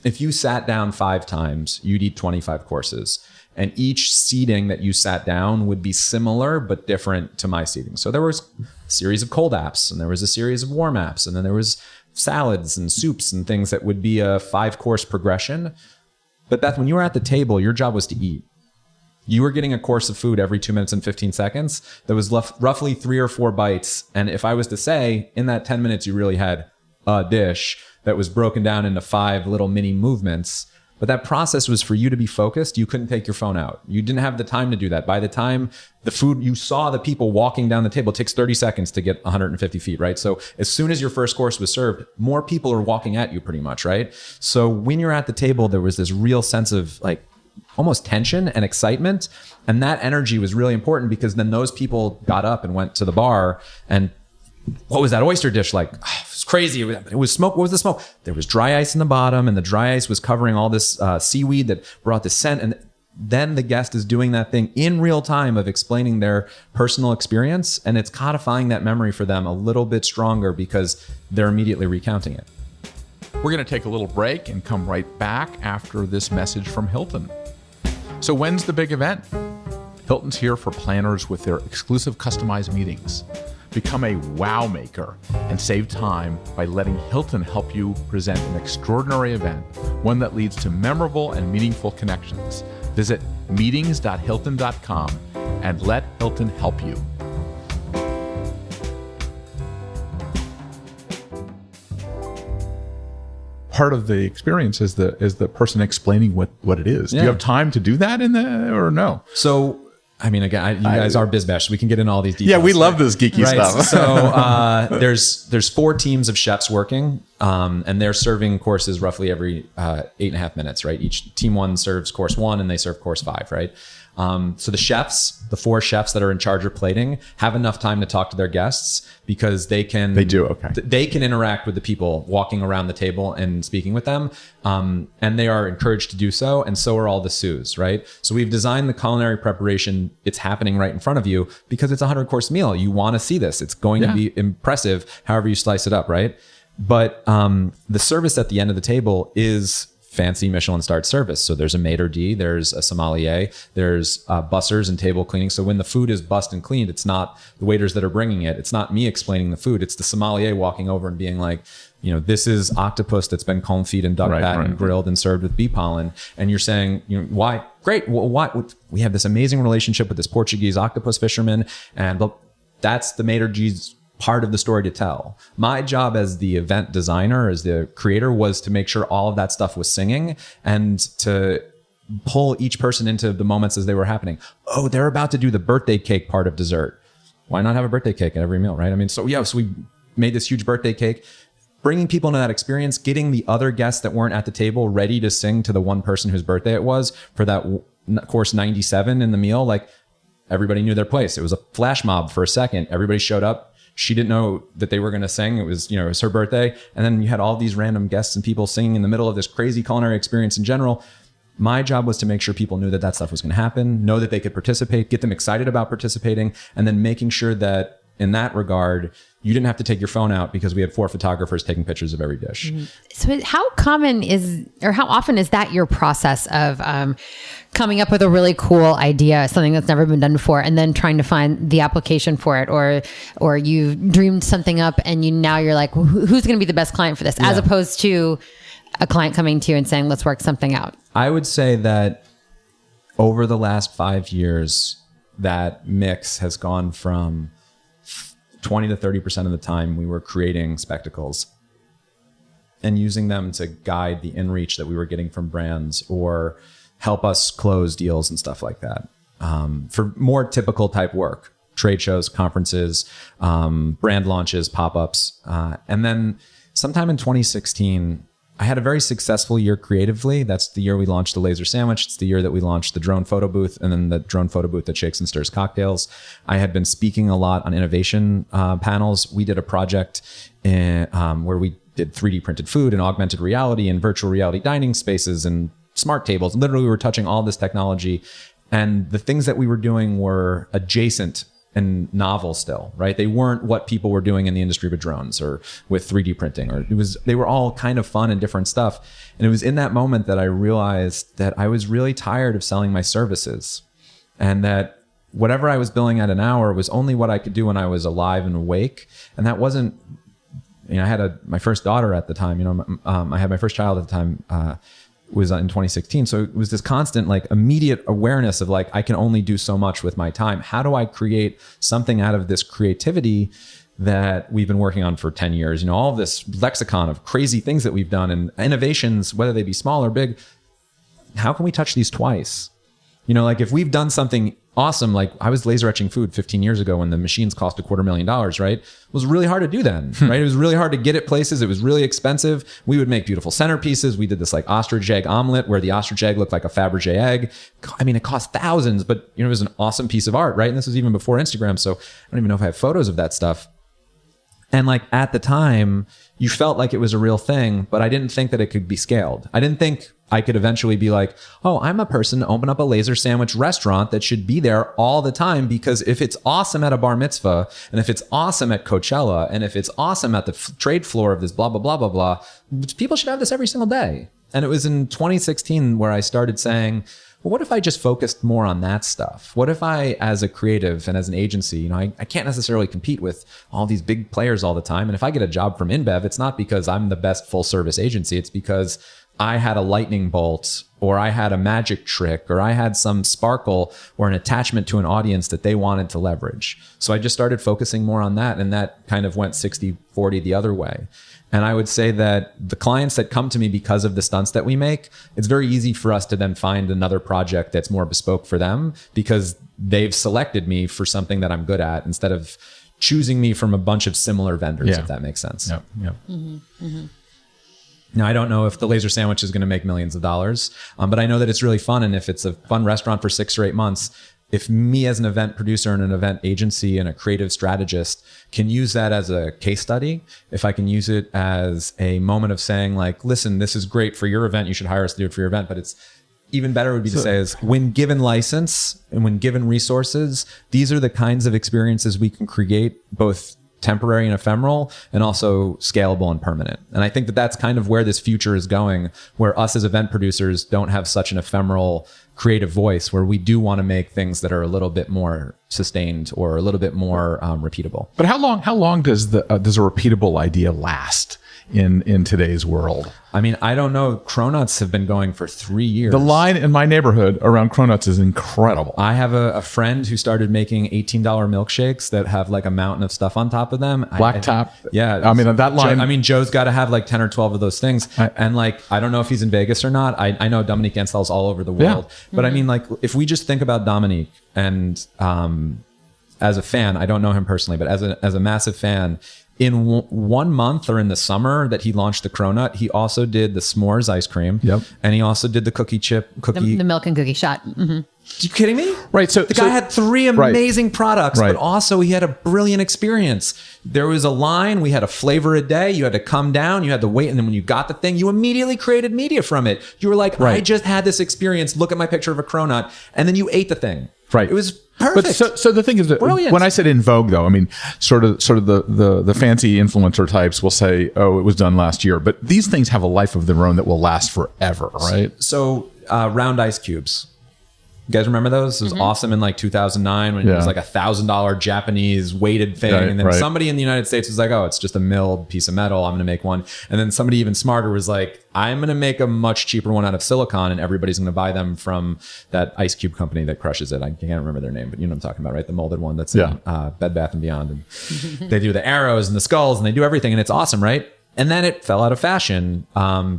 if you sat down 5 times, you'd eat 25 courses. And each seating that you sat down would be similar but different to my seating. So there was a series of cold apps, and there was a series of warm apps, and then there was salads and soups and things that would be a 5-course progression. But Beth, when you were at the table, your job was to eat. You were getting a course of food every 2 minutes and 15 seconds. That was roughly 3 or 4 bites. And if I was to say, in that 10 minutes, you really had a dish that was broken down into 5 little mini movements. But that process was for you to be focused. You couldn't take your phone out. You didn't have the time to do that. By the time the food, you saw the people walking down the table, it takes 30 seconds to get 150 feet, right? So as soon as your first course was served, more people are walking at you pretty much, right? So when you're at the table, there was this real sense of like almost tension and excitement. And that energy was really important because then those people got up and went to the bar and what was that oyster dish like? Oh, it was crazy. It was smoke. What was the smoke? There was dry ice in the bottom, and the dry ice was covering all this seaweed that brought the scent. And then the guest is doing that thing in real time of explaining their personal experience, and it's codifying that memory for them a little bit stronger because they're immediately recounting it. We're going to take a little break and come right back after this message from Hilton. So when's the big event? Hilton's here for planners with their exclusive customized meetings. Become a wow maker and save time by letting Hilton help you present an extraordinary event, one that leads to memorable and meaningful connections. Visit meetings.hilton.com and let Hilton help you. Part of the experience is the person explaining what it is. Yeah. Do you have time to do that in the or no? So I mean, again, you guys are BizBash, so we can get into all these details. Yeah, we love this geeky stuff. So there's 4 teams of chefs working, and they're serving courses roughly every 8.5 minutes, right? Each team 1 serves course 1 and they serve course 5, right? So the 4 chefs that are in charge of plating have enough time to talk to their guests because they can interact with the people walking around the table and speaking with them. And they are encouraged to do so. And so are all the sous, right? So we've designed the culinary preparation. It's happening right in front of you because it's a 100-course meal. You want to see this. It's going to be impressive, however you slice it up, right? But the service at the end of the table is fancy Michelin-starred service. So there's a maitre d', there's a sommelier, there's bussers and table cleaning. So when the food is bussed and cleaned, it's not the waiters that are bringing it. It's not me explaining the food. It's the sommelier walking over and being like, this is octopus that's been confit and duck pat and grilled and served with bee pollen. And you're saying, why? Great. Well, why? We have this amazing relationship with this Portuguese octopus fisherman, and that's the maitre d's part of the story to tell. My job as the event designer, as the creator, was to make sure all of that stuff was singing and to pull each person into the moments as they were happening. Oh, they're about to do the birthday cake part of dessert. Why not have a birthday cake at every meal, right? I mean, so we made this huge birthday cake, bringing people into that experience, getting the other guests that weren't at the table ready to sing to the one person whose birthday it was for that course 97 in the meal. Like, everybody knew their place. It was a flash mob for a second. Everybody showed up. She didn't know that they were going to sing. It was, it was her birthday. And then you had all these random guests and people singing in the middle of this crazy culinary experience in general. My job was to make sure people knew that that stuff was going to happen, know that they could participate, get them excited about participating, and then making sure that in that regard, you didn't have to take your phone out because we had 4 photographers taking pictures of every dish. So how common is, or how often is that your process of coming up with a really cool idea, something that's never been done before, and then trying to find the application for it, or you dreamed something up and now you're like, who's going to be the best client for this, as opposed to a client coming to you and saying, let's work something out? I would say that over the last 5 years, that mix has gone from 20 to 30% of the time we were creating spectacles and using them to guide the in-reach that we were getting from brands or help us close deals and stuff like that. For more typical type work, trade shows, conferences, brand launches, pop-ups. And then sometime in 2016, I had a very successful year creatively. That's the year we launched the laser sandwich. It's the year that we launched the drone photo booth, and then the drone photo booth that shakes and stirs cocktails. I had been speaking a lot on innovation panels. We did a project where we did 3D printed food and augmented reality and virtual reality dining spaces and smart tables. Literally, we were touching all this technology, and the things that we were doing were adjacent and novel still, right? They weren't what people were doing in the industry with drones or with 3D printing, or they were all kind of fun and different stuff. And it was in that moment that I realized that I was really tired of selling my services, and that whatever I was billing at an hour was only what I could do when I was alive and awake. And that wasn't, I had my first daughter at the time, I had my first child at the time, was in 2016. So it was this constant, immediate awareness of I can only do so much with my time. How do I create something out of this creativity that we've been working on for 10 years? All of this lexicon of crazy things that we've done and innovations, whether they be small or big. How can we touch these twice? If we've done something awesome, I was laser etching food 15 years ago when the machines cost $250,000, right? It was really hard to do then, right? It was really hard to get it places. It was really expensive. We would make beautiful centerpieces. We did this ostrich egg omelet where the ostrich egg looked like a Fabergé egg. I mean, it cost thousands, but it was an awesome piece of art, right? And this was even before Instagram. So I don't even know if I have photos of that stuff. And at the time, you felt like it was a real thing, but I didn't think that it could be scaled. I didn't think I could eventually be like, oh, I'm a person to open up a laser sandwich restaurant that should be there all the time, because if it's awesome at a bar mitzvah, and if it's awesome at Coachella, and if it's awesome at the trade floor of this blah, blah, blah, blah, blah, people should have this every single day. And it was in 2016 where I started saying, well, what if I just focused more on that stuff? What if I, as a creative and as an agency, I can't necessarily compete with all these big players all the time. And if I get a job from InBev, it's not because I'm the best full service agency. It's because I had a lightning bolt, or I had a magic trick, or I had some sparkle or an attachment to an audience that they wanted to leverage. So I just started focusing more on that, and that kind of went 60-40 the other way. And I would say that the clients that come to me because of the stunts that we make, it's very easy for us to then find another project that's more bespoke for them, because they've selected me for something that I'm good at instead of choosing me from a bunch of similar vendors, if that makes sense. Yep. Yep. Now, I don't know if the laser sandwich is going to make millions of dollars, but I know that it's really fun. And if it's a fun restaurant for 6 or 8 months, if me as an event producer and an event agency and a creative strategist can use that as a case study, if I can use it as a moment of saying like, listen, this is great for your event, you should hire us to do it for your event. But it's even better would be to say is, when given license and when given resources, these are the kinds of experiences we can create, both temporary and ephemeral, and also scalable and permanent. And I think that that's kind of where this future is going, where us as event producers don't have such an ephemeral creative voice, where we do want to make things that are a little bit more sustained or a little bit more repeatable. But how long does a repeatable idea last in today's world? I mean, I don't know. Cronuts have been going for 3 years. The line in my neighborhood around Cronuts is incredible. I have a friend who started making $18 milkshakes that have like a mountain of stuff on top of them. Blacktop. Yeah. I mean, that line. Joe's got to have like 10 or 12 of those things. And like, I don't know if he's in Vegas or not. I know Dominique Ansel's all over the world. Yeah. But I mean, like, if we just think about Dominique and as a fan, I don't know him personally, but as a massive fan, in 1 month or in the summer that he launched the Cronut, he also did the s'mores ice cream. Yep. And he also did the the milk and cookie shot. Mm-hmm. You kidding me? Right. So the guy had 3 amazing products, but also he had a brilliant experience. There was a line. We had a flavor a day. You had to come down. You had to wait. And then when you got the thing, you immediately created media from it. You were like, I just had this experience. Look at my picture of a Cronut. And then you ate the thing. Right. It was perfect. But so the thing is that when I said in vogue, though, I mean, sort of the fancy influencer types will say, oh, it was done last year. But these things have a life of their own that will last forever, right? So round ice cubes. You guys remember those? It was awesome in like 2009 when it was like $1,000 Japanese weighted thing. And then somebody in the United States was like, oh, it's just a milled piece of metal. I'm going to make one. And then somebody even smarter was like, I'm going to make a much cheaper one out of silicon, and everybody's going to buy them from that ice cube company that crushes it. I can't remember their name, but you know what I'm talking about, right? The molded one that's in Bed Bath & Beyond. And they do the arrows and the skulls and they do everything, and it's awesome, right? And then it fell out of fashion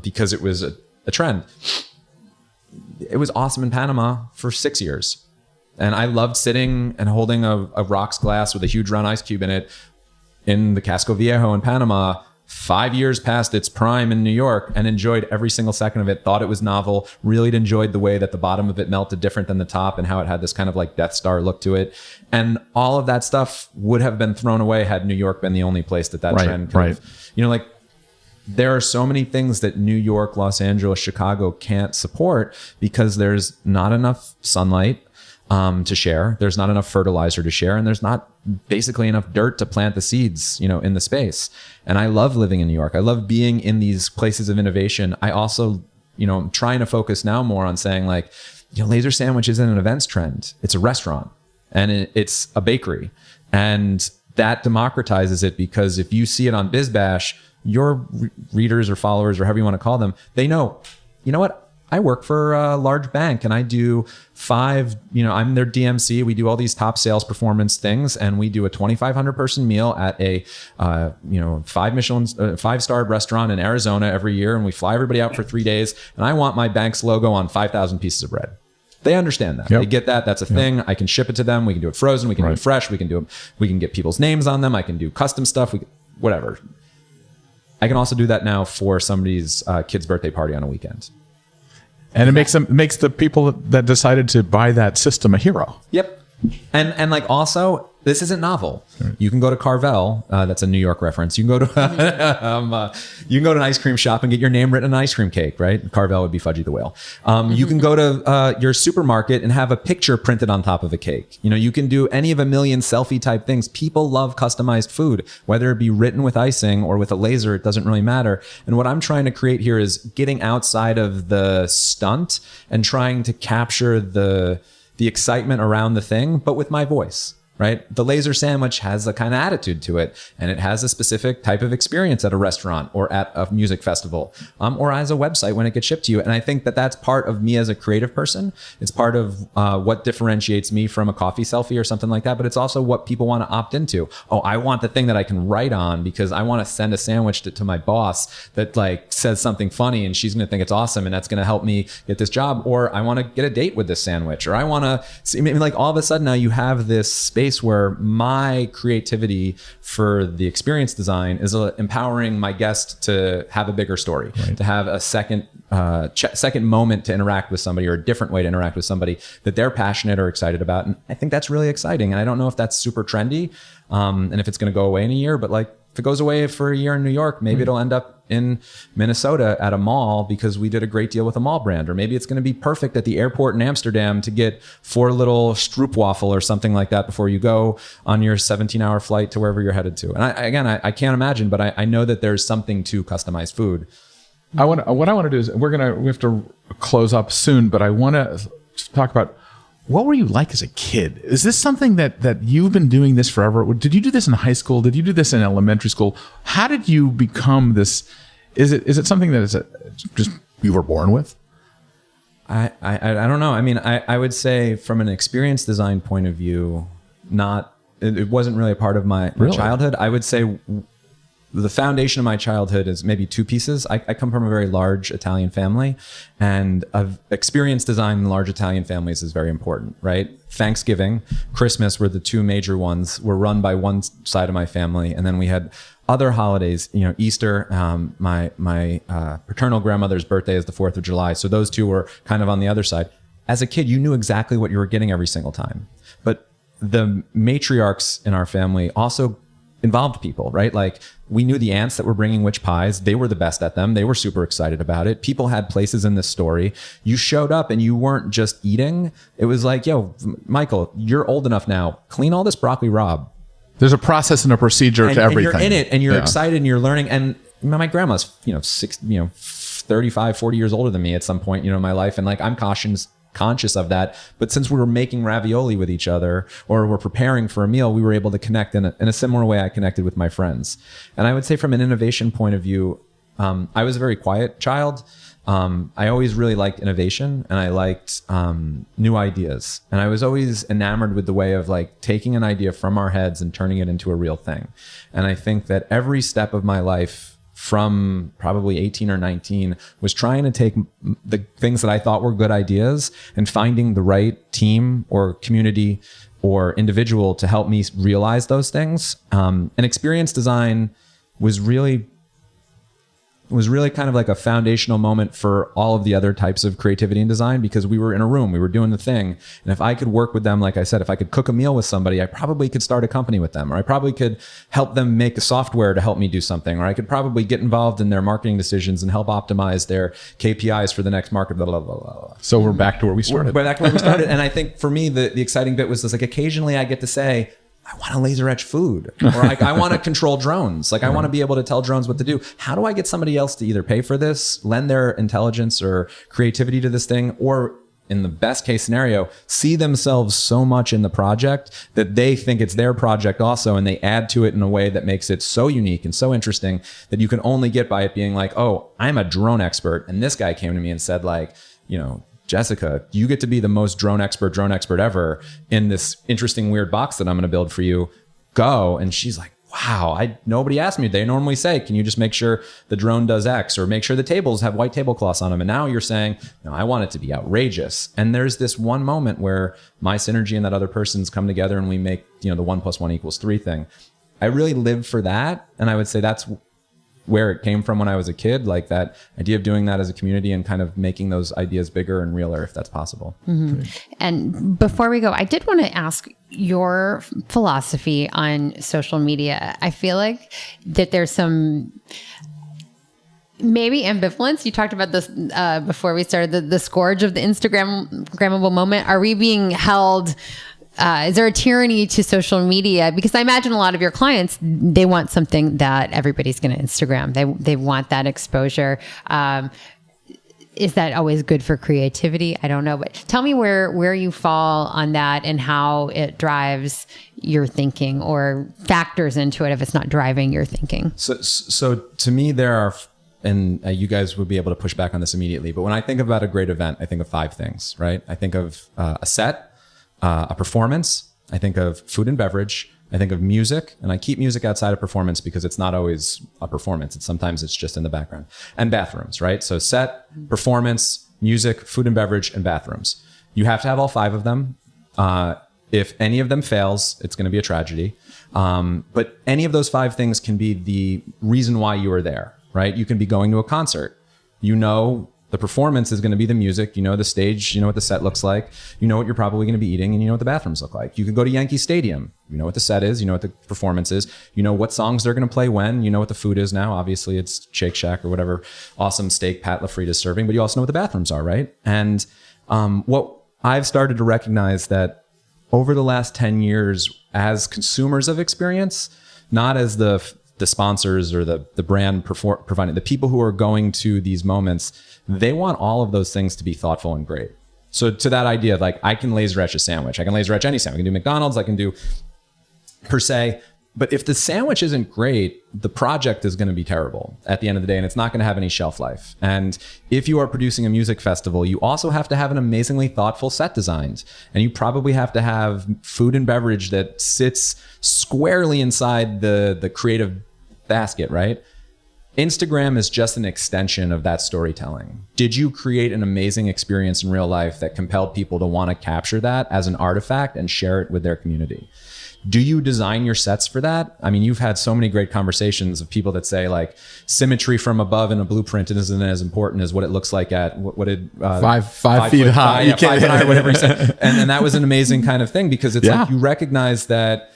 because it was a trend. It was awesome in Panama for 6 years. And I loved sitting and holding a rocks glass with a huge round ice cube in it in the Casco Viejo in Panama, 5 years past its prime in New York, and enjoyed every single second of it, thought it was novel, really enjoyed the way that the bottom of it melted different than the top and how it had this kind of like Death Star look to it. And all of that stuff would have been thrown away had New York been the only place that trend could have, like, there are so many things that New York, Los Angeles, Chicago can't support because there's not enough sunlight to share. There's not enough fertilizer to share. And there's not basically enough dirt to plant the seeds, in the space. And I love living in New York. I love being in these places of innovation. I also, I'm trying to focus now more on saying like, laser sandwich isn't an events trend. It's a restaurant and it's a bakery. And that democratizes it, because if you see it on BizBash, your readers or followers or however you want to call them, they know, what? I work for a large bank and I do 5, I'm their DMC. We do all these top sales performance things, and we do a 2,500 person meal at a, 5-star restaurant in Arizona every year. And we fly everybody out for 3 days. And I want my bank's logo on 5,000 pieces of bread. They understand that. Yep. They get that. That's a thing. I can ship it to them. We can do it frozen. We can do it fresh. We can get people's names on them. I can do custom stuff. Whatever. I can also do that now for somebody's kid's birthday party on a weekend. And it makes the people that decided to buy that system a hero. Yep. And like also, this isn't novel. Right. You can go to Carvel. That's a New York reference. You can go to an ice cream shop and get your name written on an ice cream cake, right? Carvel would be Fudgy the Whale. You can go to your supermarket and have a picture printed on top of a cake. You can do any of a million selfie type things. People love customized food, whether it be written with icing or with a laser. It doesn't really matter. And what I'm trying to create here is getting outside of the stunt and trying to capture the excitement around the thing, but with my voice. right? The laser sandwich has a kind of attitude to it, and it has a specific type of experience at a restaurant or at a music festival, or as a website when it gets shipped to you. And I think that that's part of me as a creative person. It's part of what differentiates me from a coffee selfie or something like that, but it's also what people want to opt into. Oh, I want the thing that I can write on because I want to send a sandwich to my boss that like says something funny and she's going to think it's awesome and that's going to help me get this job. Or I want to get a date with this sandwich, or I want to see, like all of a sudden now you have this space where my creativity for the experience design is empowering my guest to have a bigger story, to have a second moment to interact with somebody, or a different way to interact with somebody that they're passionate or excited about. And I think that's really exciting. And I don't know if that's super trendy, and if it's going to go away in a year, but like if it goes away for a year in New York, maybe it'll end up in Minnesota at a mall because we did a great deal with a mall brand. Or maybe it's going to be perfect at the airport in Amsterdam to get 4 little stroopwafel or something like that before you go on your 17-hour flight to wherever you're headed to. And I can't imagine, but I know that there's something to customized food. What I want to do is we have to close up soon, but I want to talk about, what were you like as a kid? Is this something that you've been doing this forever? Did you do this in high school? Did you do this in elementary school? How did you become this? Is it something that is just you were born with? I don't know. I mean, I would say from an experience design point of view, it wasn't really a part of my childhood. I would say the foundation of my childhood is maybe 2 pieces. I come from a very large Italian family, and experience design in large Italian families is very important, right? Thanksgiving, Christmas were the 2 major ones, were run by one side of my family. And then we had other holidays, Easter, my paternal grandmother's birthday is the 4th of July. So those 2 were kind of on the other side. As a kid, you knew exactly what you were getting every single time. But the matriarchs in our family also involved people, right? Like we knew the aunts that were bringing which pies. They were the best at them. They were super excited about it. People had places in this story. You showed up and you weren't just eating. It was like, yo, Michael, you're old enough now. Clean all this broccoli rabe. There's a process and a procedure to everything. And you're in it and you're excited and you're learning. And my grandma's, 35, 40 years older than me at some point, in my life. And like, I'm conscious of that. But since we were making ravioli with each other or we're preparing for a meal, we were able to connect in a similar way I connected with my friends. And I would say from an innovation point of view, I was a very quiet child. I always really liked innovation and I liked new ideas. And I was always enamored with the way of like taking an idea from our heads and turning it into a real thing. And I think that every step of my life from probably 18 or 19 was trying to take the things that I thought were good ideas and finding the right team or community or individual to help me realize those things. And experience design was really kind of like a foundational moment for all of the other types of creativity and design, because we were in a room, we were doing the thing. And if I could work with them, like I said, if I could cook a meal with somebody, I probably could start a company with them, or I probably could help them make a software to help me do something, or I could probably get involved in their marketing decisions and help optimize their KPIs for the next market, blah, blah, blah, blah. So we're back to where we started. We're back to where we started. And I think for me, the exciting bit was this, like occasionally I get to say, I want to laser etch food, or I want to control drones. Like I want to be able to tell drones what to do. How do I get somebody else to either pay for this, lend their intelligence or creativity to this thing, or in the best case scenario, see themselves so much in the project that they think it's their project also, and they add to it in a way that makes it so unique and so interesting that you can only get by it being like, oh, I'm a drone expert. And this guy came to me and said like, Jessica, you get to be the most drone expert ever in this interesting, weird box that I'm going to build for you. Go. And she's like, wow, nobody asked me. They normally say, can you just make sure the drone does X, or make sure the tables have white tablecloths on them? And now you're saying, no, I want it to be outrageous. And there's this one moment where my synergy and that other person's come together and we make, the 1 + 1 = 3 thing. I really live for that. And I would say that's where it came from when I was a kid, like that idea of doing that as a community and kind of making those ideas bigger and realer, if that's possible. Mm-hmm. And before we go, I did want to ask your philosophy on social media. I feel like that there's some maybe ambivalence. You talked about this before we started, the scourge of the Instagrammable moment. Are we being held... is there a tyranny to social media? Because I imagine a lot of your clients, they want something that everybody's going to Instagram. They want that exposure. is that always good for creativity? I don't know, but tell me where you fall on that and how it drives your thinking or factors into it if it's not driving your thinking. So to me, there are, and you guys would be able to push back on this immediately, but when I think about a great event, I think of 5 things, right? I think of a set, a performance. I think of food and beverage. I think of music, and I keep music outside of performance because it's not always a performance. Sometimes it's just in the background. And bathrooms, right? So set, performance, music, food and beverage, and bathrooms. You have to have all 5 of them. If any of them fails, it's going to be a tragedy. But any of those 5 things can be the reason why you are there, right? You can be going to a concert. You know the performance is going to be the music. You know the stage. You know what the set looks like. You know what you're probably going to be eating, and you know what the bathrooms look like. You can go to Yankee Stadium. You know what the set is. You know what the performance is. You know what songs they're going to play when. You know what the food is now. Obviously, it's Shake Shack or whatever awesome steak Pat LaFrieda is serving. But you also know what the bathrooms are, right? And what I've started to recognize that over the last 10 years, as consumers of experience, not as the sponsors or the brand providing, the people who are going to these moments, they want all of those things to be thoughtful and great. So to that idea, like I can laser etch a sandwich. I can laser etch any sandwich. I can do McDonald's. I can do per se. But if the sandwich isn't great, the project is going to be terrible at the end of the day, and it's not going to have any shelf life. And if you are producing a music festival, you also have to have an amazingly thoughtful set designed. And you probably have to have food and beverage that sits squarely inside the creative basket, right? Instagram is just an extension of that storytelling. Did you create an amazing experience in real life that compelled people to want to capture that as an artifact and share it with their community? Do you design your sets for that? I mean, you've had so many great conversations of people that say like symmetry from above in a blueprint isn't as important as what it looks like at what did 5 feet high. Yeah, 5 foot high, whatever he said. And that was an amazing kind of thing because it's like you recognize that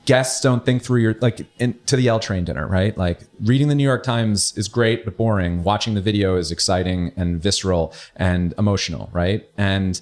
guests don't think through your, to the LTrain dinner, right? Like reading the New York Times is great, but boring. Watching the video is exciting and visceral and emotional, right? And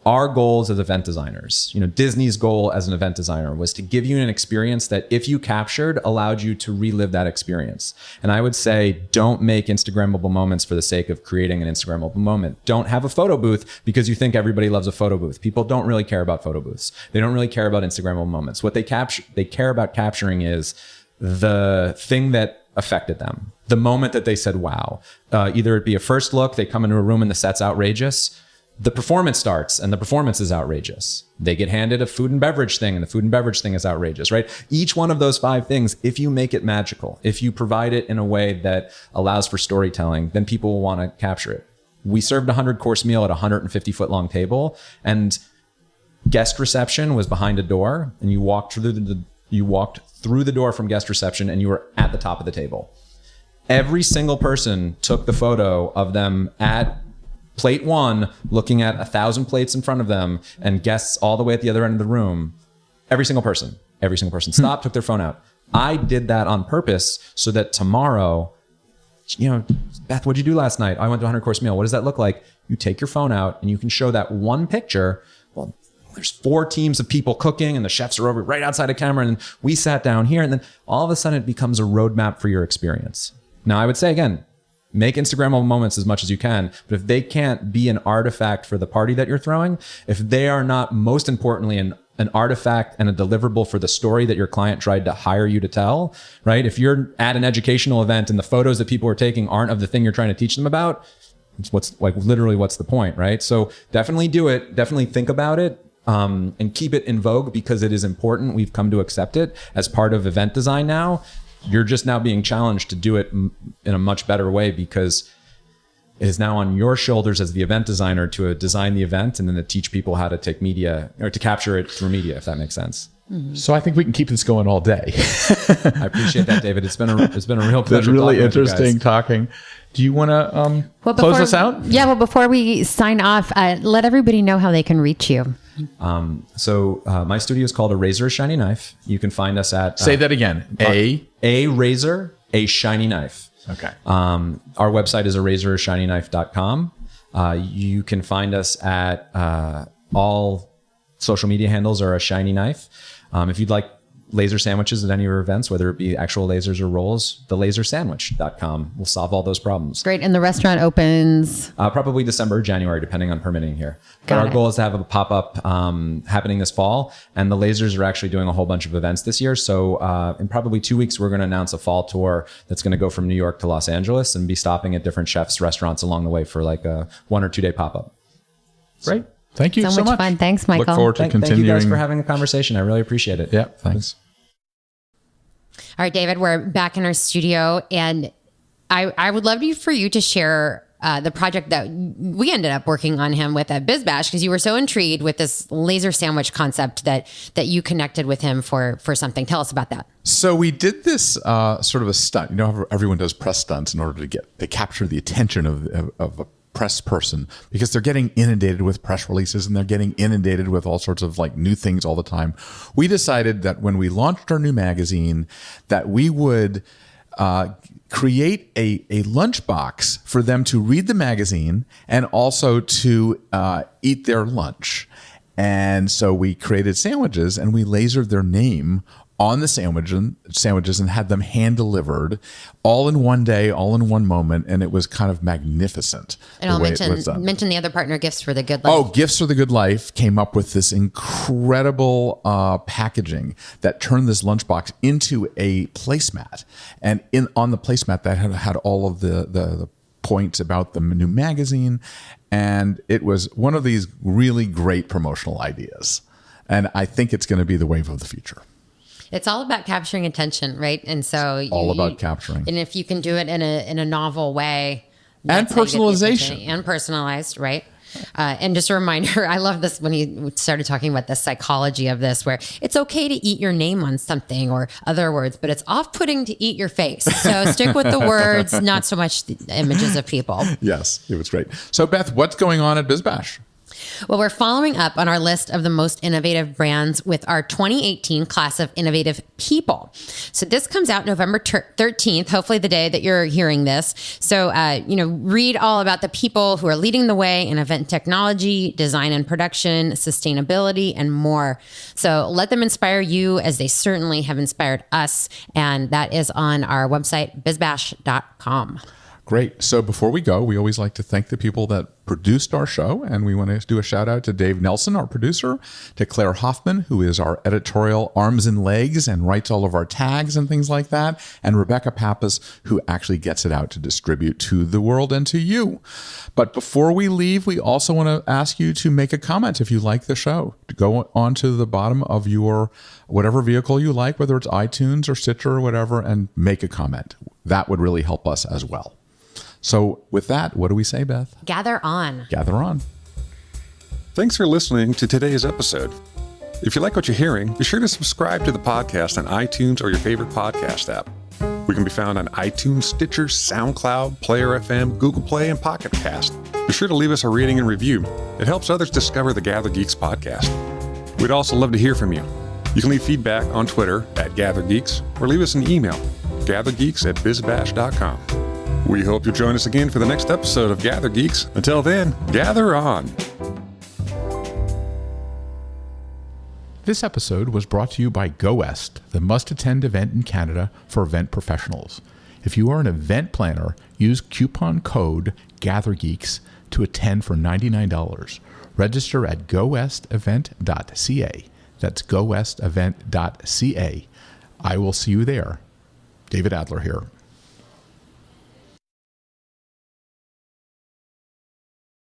our goals as event designers, Disney's goal as an event designer was to give you an experience that if you captured, allowed you to relive that experience. And I would say, don't make Instagrammable moments for the sake of creating an Instagrammable moment. Don't have a photo booth because you think everybody loves a photo booth. People don't really care about photo booths. They don't really care about Instagrammable moments. What they care about capturing is the thing that affected them. The moment that they said, wow. Either it be a first look, they come into a room and the set's outrageous. The performance starts and the performance is outrageous. They get handed a food and beverage thing and the food and beverage thing is outrageous, right? Each one of those 5 things, if you make it magical, if you provide it in a way that allows for storytelling, then people will want to capture it. We served a 100-course meal at a 150-foot long table, and guest reception was behind a door, and you walked through the door from guest reception and you were at the top of the table. Every single person took the photo of them at plate 1, looking at 1,000 plates in front of them and guests all the way at the other end of the room. Every single person stopped, took their phone out. I did that on purpose so that tomorrow, Beth, what'd you do last night? I went to a 100-course meal. What does that look like? You take your phone out and you can show that one picture. Well, there's 4 teams of people cooking and the chefs are over right outside of camera and we sat down here, and then all of a sudden it becomes a roadmap for your experience. Now, I would say again, make Instagrammable moments as much as you can, but if they can't be an artifact for the party that you're throwing, if they are not, most importantly, an artifact and a deliverable for the story that your client tried to hire you to tell, right? If you're at an educational event and the photos that people are taking aren't of the thing you're trying to teach them about, what's the point, right? So definitely do it. Definitely think about it. And keep it in vogue because it is important. We've come to accept it as part of event design now. You're just now being challenged to do it in a much better way because it is now on your shoulders as the event designer to design the event and then to teach people how to take media or to capture it through media, if that makes sense. Mm-hmm. So I think we can keep this going all day. I appreciate that, David. It's been a real pleasure. It's really interesting talking. Do you want to close us out? Yeah. Well, before we sign off, let everybody know how they can reach you. So my studio is called A Razor, A Shiny Knife. You can find us at... Say that again. A Razor, A Shiny Knife. Okay. Our website is arazorashinyknife.com. You can find us at all social media handles are A Shiny Knife. If you'd like laser sandwiches at any of our events, whether it be actual lasers or rolls, thelasersandwich.com will solve all those problems. Great. And the restaurant opens Probably December or January, depending on permitting here. But Got our it. goal is to have a pop-up happening this fall. And the lasers are actually doing a whole bunch of events this year. So in probably 2 weeks, we're going to announce a fall tour that's going to go from New York to Los Angeles and be stopping at different chefs' restaurants along the way for like a 1 or 2 day pop-up. Great. Thank you so much fun. Thanks, Michael. Look forward to Thank you continuing. guys for having a conversation. I really appreciate it. Yeah, thanks. All right, David, we're back in our studio, and I would love for you to share the project that we ended up working on him with at BizBash, because you were so intrigued with this laser sandwich concept that you connected with him for something. Tell us about that. So we did this sort of a stunt. You know how everyone does press stunts in order to capture the attention of a press person, because they're getting inundated with press releases and they're getting inundated with all sorts of like new things all the time. We decided that when we launched our new magazine, that we would create a lunchbox for them to read the magazine and also to eat their lunch. And so we created sandwiches and we lasered their name on the sandwiches and had them hand delivered all in one day, all in one moment. And it was kind of magnificent. And I'll mention the other partner, Gifts for the Good Life. Oh, Gifts for the Good Life came up with this incredible packaging that turned this lunchbox into a placemat. And on the placemat that had all of the points about the new magazine. And it was one of these really great promotional ideas. And I think it's going to be the wave of the future. It's all about capturing attention, right? And so all about capturing. And if you can do it in a novel way, and personalization, and personalized, right? And just a reminder, I love this when he started talking about the psychology of this, where it's okay to eat your name on something or other words, but it's off-putting to eat your face. So stick with the words, not so much the images of people. Yes, it was great. So Beth, what's going on at BizBash? Well, we're following up on our list of the most innovative brands with our 2018 class of innovative people. So this comes out November 13th, hopefully the day that you're hearing this. So, read all about the people who are leading the way in event technology, design and production, sustainability, and more. So let them inspire you as they certainly have inspired us. And that is on our website, bizbash.com. Great. So before we go, we always like to thank the people that produced our show. And we want to do a shout out to Dave Nelson, our producer, to Claire Hoffman, who is our editorial arms and legs and writes all of our tags and things like that. And Rebecca Pappas, who actually gets it out to distribute to the world and to you. But before we leave, we also want to ask you to make a comment if you like the show. Go onto the bottom of your whatever vehicle you like, whether it's iTunes or Stitcher or whatever, and make a comment. That would really help us as well. So with that, what do we say, Beth? Gather on. Gather on. Thanks for listening to today's episode. If you like what you're hearing, be sure to subscribe to the podcast on iTunes or your favorite podcast app. We can be found on iTunes, Stitcher, SoundCloud, Player FM, Google Play, and Pocket Cast. Be sure to leave us a rating and review. It helps others discover the GatherGeeks podcast. We'd also love to hear from you. You can leave feedback on Twitter @GatherGeeks or leave us an email, gathergeeks@bizbash.com. We hope you'll join us again for the next episode of GatherGeeks. Until then, gather on. This episode was brought to you by GoWest, the must-attend event in Canada for event professionals. If you are an event planner, use coupon code GatherGeeks to attend for $99. Register at gowestevent.ca. That's gowestevent.ca. I will see you there. David Adler here.